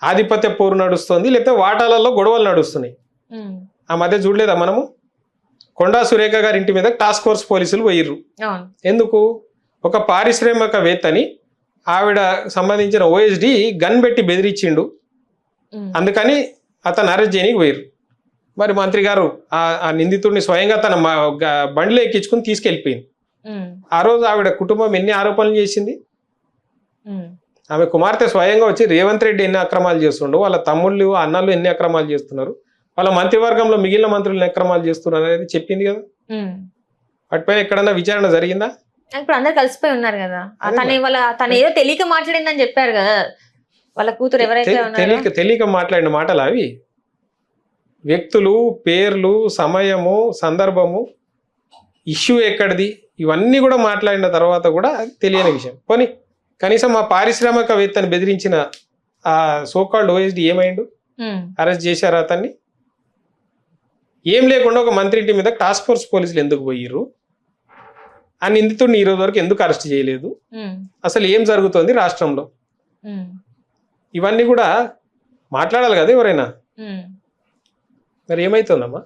ఆధిపత్య పోరు నడుస్తుంది, లేకపోతే వాటాలలో గొడవలు నడుస్తున్నాయి. ఆ మధ్య చూడలేదా మనము? కొండా సురేఖ గారి ఇంటి మీద టాస్క్ ఫోర్స్ పోలీసులు పోయిర్రు. ఎందుకు? ఒక పారిశ్రామికవేత్తని ఆవిడ సంబంధించిన OSD గన్ పెట్టి బెదిరించిండు, అందుకని అతను అరెస్ట్ చేయడానికి పోయిర్రు. మరి మంత్రి గారు ఆ నిందితుడిని స్వయంగా తన బండిలో ఎక్కించుకుని తీసుకెళ్ళిపోయింది. ఆ రోజు ఆవిడ కుటుంబం ఎన్ని ఆరోపణలు చేసింది. ఆమె కుమార్తె స్వయంగా వచ్చి రేవంత్ రెడ్డి ఎన్ని అక్రమాలు చేస్తుండో, వాళ్ళ తమ్ముళ్ళు అన్నలు ఎన్ని అక్రమాలు చేస్తున్నారు, వాళ్ళ మంత్రివర్గంలో మిగిలిన మంత్రులు ఎన్ని అక్రమాలు చేస్తున్నారు అనేది చెప్పింది కదా. వాటిపైన ఎక్కడన్నా విచారణ జరిగిందా? ఇప్పుడు అందరు కలిసిపోయి ఉన్నారు కదా. తను ఏదో తెలియక మాట్లాడిందని చెప్పారు కదా వాళ్ళ కూతురు ఎవరైతే తెలియక మాట్లాడిన మాటలు అవి. వ్యక్తులు, పేర్లు, సమయము, సందర్భము, ఇష్యూ ఎక్కడిది, ఇవన్నీ కూడా మాట్లాడిన తర్వాత కూడా తెలియని విషయం. పోనీ కనీసం ఆ పారిశ్రామికవేత్తని బెదిరించిన ఆ సోకాల్డ్ OSD ఏమైండు? అరెస్ట్ చేశారు అతన్ని? ఏం లేకుండా ఒక మంత్రి ఇంటి మీద టాస్క్ ఫోర్స్ పోలీసులు ఎందుకు పోయిర్రు? ఆ నిందితుడిని ఈ రోజు వరకు ఎందుకు అరెస్ట్ చేయలేదు? అసలు ఏం జరుగుతోంది రాష్ట్రంలో? ఇవన్నీ కూడా మాట్లాడాలి కదా ఎవరైనా. మరి ఏమైతుందమ్మా?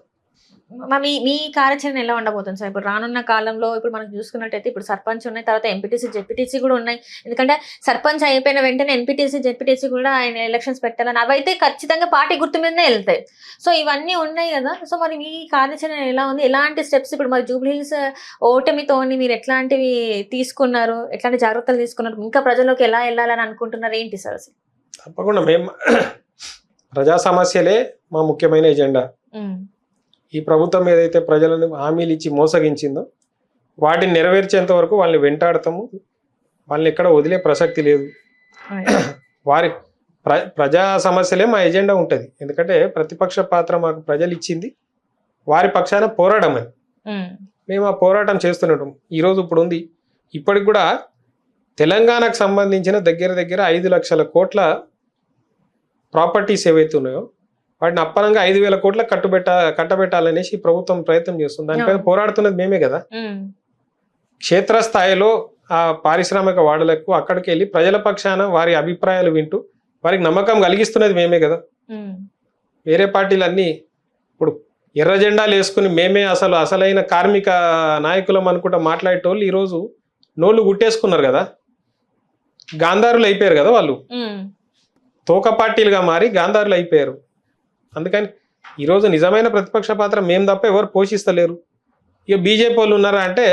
మీ మీ కార్యాచరణ ఎలా ఉండబోతుంది సార్? ఇప్పుడు రానున్న కాలంలో ఇప్పుడు మనం చూసుకున్నట్టయితే ఇప్పుడు సర్పంచ్ ఉన్నాయి, తర్వాత ఎంపీటీసీ జెడ్పీటీసీ కూడా ఉన్నాయి. ఎందుకంటే సర్పంచ్ అయిపోయిన వెంటనే ఎంపీటీసీ జెడ్పీటీసీ కూడా ఆయన ఎలక్షన్స్ పెట్టాలని అవైతే ఖచ్చితంగా పార్టీ గుర్తు మీదనే వెళ్తాయి. సో ఇవన్నీ ఉన్నాయి కదా, సో మరి మీ కార్యాచరణ ఎలా ఉంది? ఎలాంటి స్టెప్స్ ఇప్పుడు మరి జూబ్లీ హిల్స్ ఓటమితో మీరు ఎట్లాంటివి తీసుకున్నారు, ఎట్లాంటి జాగ్రత్తలు తీసుకున్నారు, ఇంకా ప్రజల్లోకి ఎలా వెళ్ళాలని అనుకుంటున్నారు, ఏంటి సార్ అసలు? తప్పకుండా మేము ప్రజా సమస్యలే మా ముఖ్యమైన ఎజెండా. ఈ ప్రభుత్వం ఏదైతే ప్రజలను హామీలు ఇచ్చి మోసగించిందో వాటిని నెరవేర్చేంత వరకు వాళ్ళని వెంటాడతాము, వాళ్ళని ఎక్కడ వదిలే ప్రసక్తి లేదు. వారి ప్రజా సమస్యలే మా ఎజెండా ఉంటుంది. ఎందుకంటే ప్రతిపక్ష పాత్ర మాకు ప్రజలు ఇచ్చింది, వారి పక్షాన పోరాటం అని. మేము ఆ పోరాటం చేస్తుంటాం. ఈరోజు ఇప్పుడు ఉంది, ఇప్పటికి కూడా తెలంగాణకు సంబంధించిన దగ్గర 5 లక్షల కోట్ల ప్రాపర్టీస్ ఏవైతే ఉన్నాయో వాటిని అప్పనంగా 5,000 కోట్ల కట్టబెట్టాలనేసి ప్రభుత్వం ప్రయత్నం చేస్తుంది. దానిపైన పోరాడుతున్నది మేమే కదా. క్షేత్రస్థాయిలో ఆ పారిశ్రామిక వాడలకు అక్కడికి వెళ్ళి ప్రజల పక్షాన వారి అభిప్రాయాలు వింటూ వారికి నమ్మకం కలిగిస్తున్నది మేమే కదా. వేరే పార్టీలన్నీ ఇప్పుడు ఎర్ర జెండాలు వేసుకుని మేమే అసలైన కార్మిక నాయకులం అనుకుంటా మాట్లాడేటోళ్ళు ఈరోజు నోళ్ళు గుట్టేసుకున్నారు కదా, గాంధారులు అయిపోయారు కదా. వాళ్ళు తోక పార్టీలుగా మారి గాంధారులు అయిపోయారు. అందుకని ఈరోజు నిజమైన ప్రతిపక్ష పాత్ర మేము తప్ప ఎవరు పోషిస్తలేరు. ఇక బీజేపీ వాళ్ళు ఉన్నారా అంటే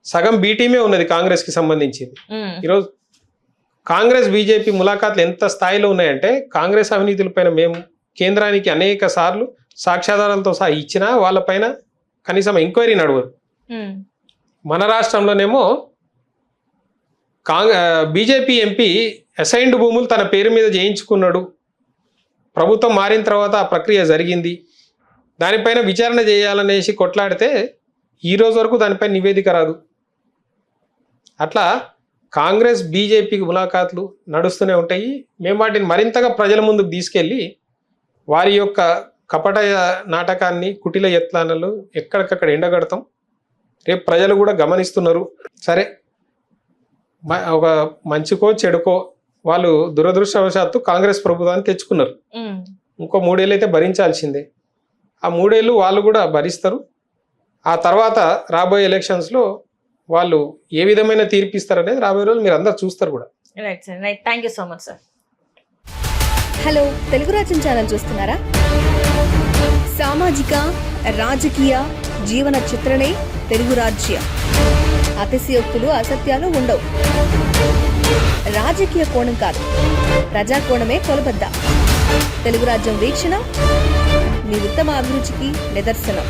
సగం బీ టీమే ఉన్నది కాంగ్రెస్కి సంబంధించింది. ఈరోజు కాంగ్రెస్ బీజేపీ ములాఖాత్లు ఎంత స్థాయిలో ఉన్నాయంటే కాంగ్రెస్ అవినీతులపైన మేము కేంద్రానికి అనేక సార్లు సాక్ష్యాధారాలతో సహా ఇచ్చినా వాళ్ళపైన కనీసం ఎంక్వైరీ నడవదు. మన రాష్ట్రంలోనేమో బీజేపీ ఎంపీ అసైన్డ్ భూములు తన పేరు మీద చేయించుకున్నాడు, ప్రభుత్వం మారిన తర్వాత ఆ ప్రక్రియ జరిగింది, దానిపైన విచారణ చేయాలనేసి కొట్లాడితే ఈరోజు వరకు దానిపై నివేదిక రాదు. అట్లా కాంగ్రెస్ బీజేపీకి ములాఖాత్లు నడుస్తూనే ఉంటాయి. మేము వాటిని మరింతగా ప్రజల ముందుకు తీసుకెళ్ళి వారి యొక్క కపట నాటకాన్ని, కుటిల యత్నాలను ఎక్కడికక్కడ ఎండగడతాం. రేపు ప్రజలు కూడా గమనిస్తున్నారు. సరే, ఒక మంచికో చెడుకో వాళ్ళు దురదృష్టవశాత్తు కాంగ్రెస్ ప్రభుత్వాన్ని తెచ్చుకున్నారు. ఇంకో 3 ఏళ్ళు అయితే భరించాల్సిందే. ఆ 3 ఏళ్ళు వాళ్ళు కూడా భరిస్తారు. ఆ తర్వాత రాబోయే ఎలక్షన్స్లో వాళ్ళు ఏ విధమైన తీర్పు ఇస్తారనేది రాబోయే రోజులు మీరు అందరు చూస్తారు కూడా. Right sir, right. Thank you so much sir. Hello, Telugu రాజ్యం ఛానల్ చూస్తున్నారా? సామాజిక, రాజకీయ, జీవన చిత్రణే తెలుగు రాజ్యం. అతిశయోక్తులు, అసత్యాలు ఉండవు. రాజకీయ కోణం కాదు, ప్రజా కోణమే కొలబద్ద. తెలుగు రాజ్యం వీక్షణ మీ ఉత్తమ అభిరుచికి నిదర్శనం.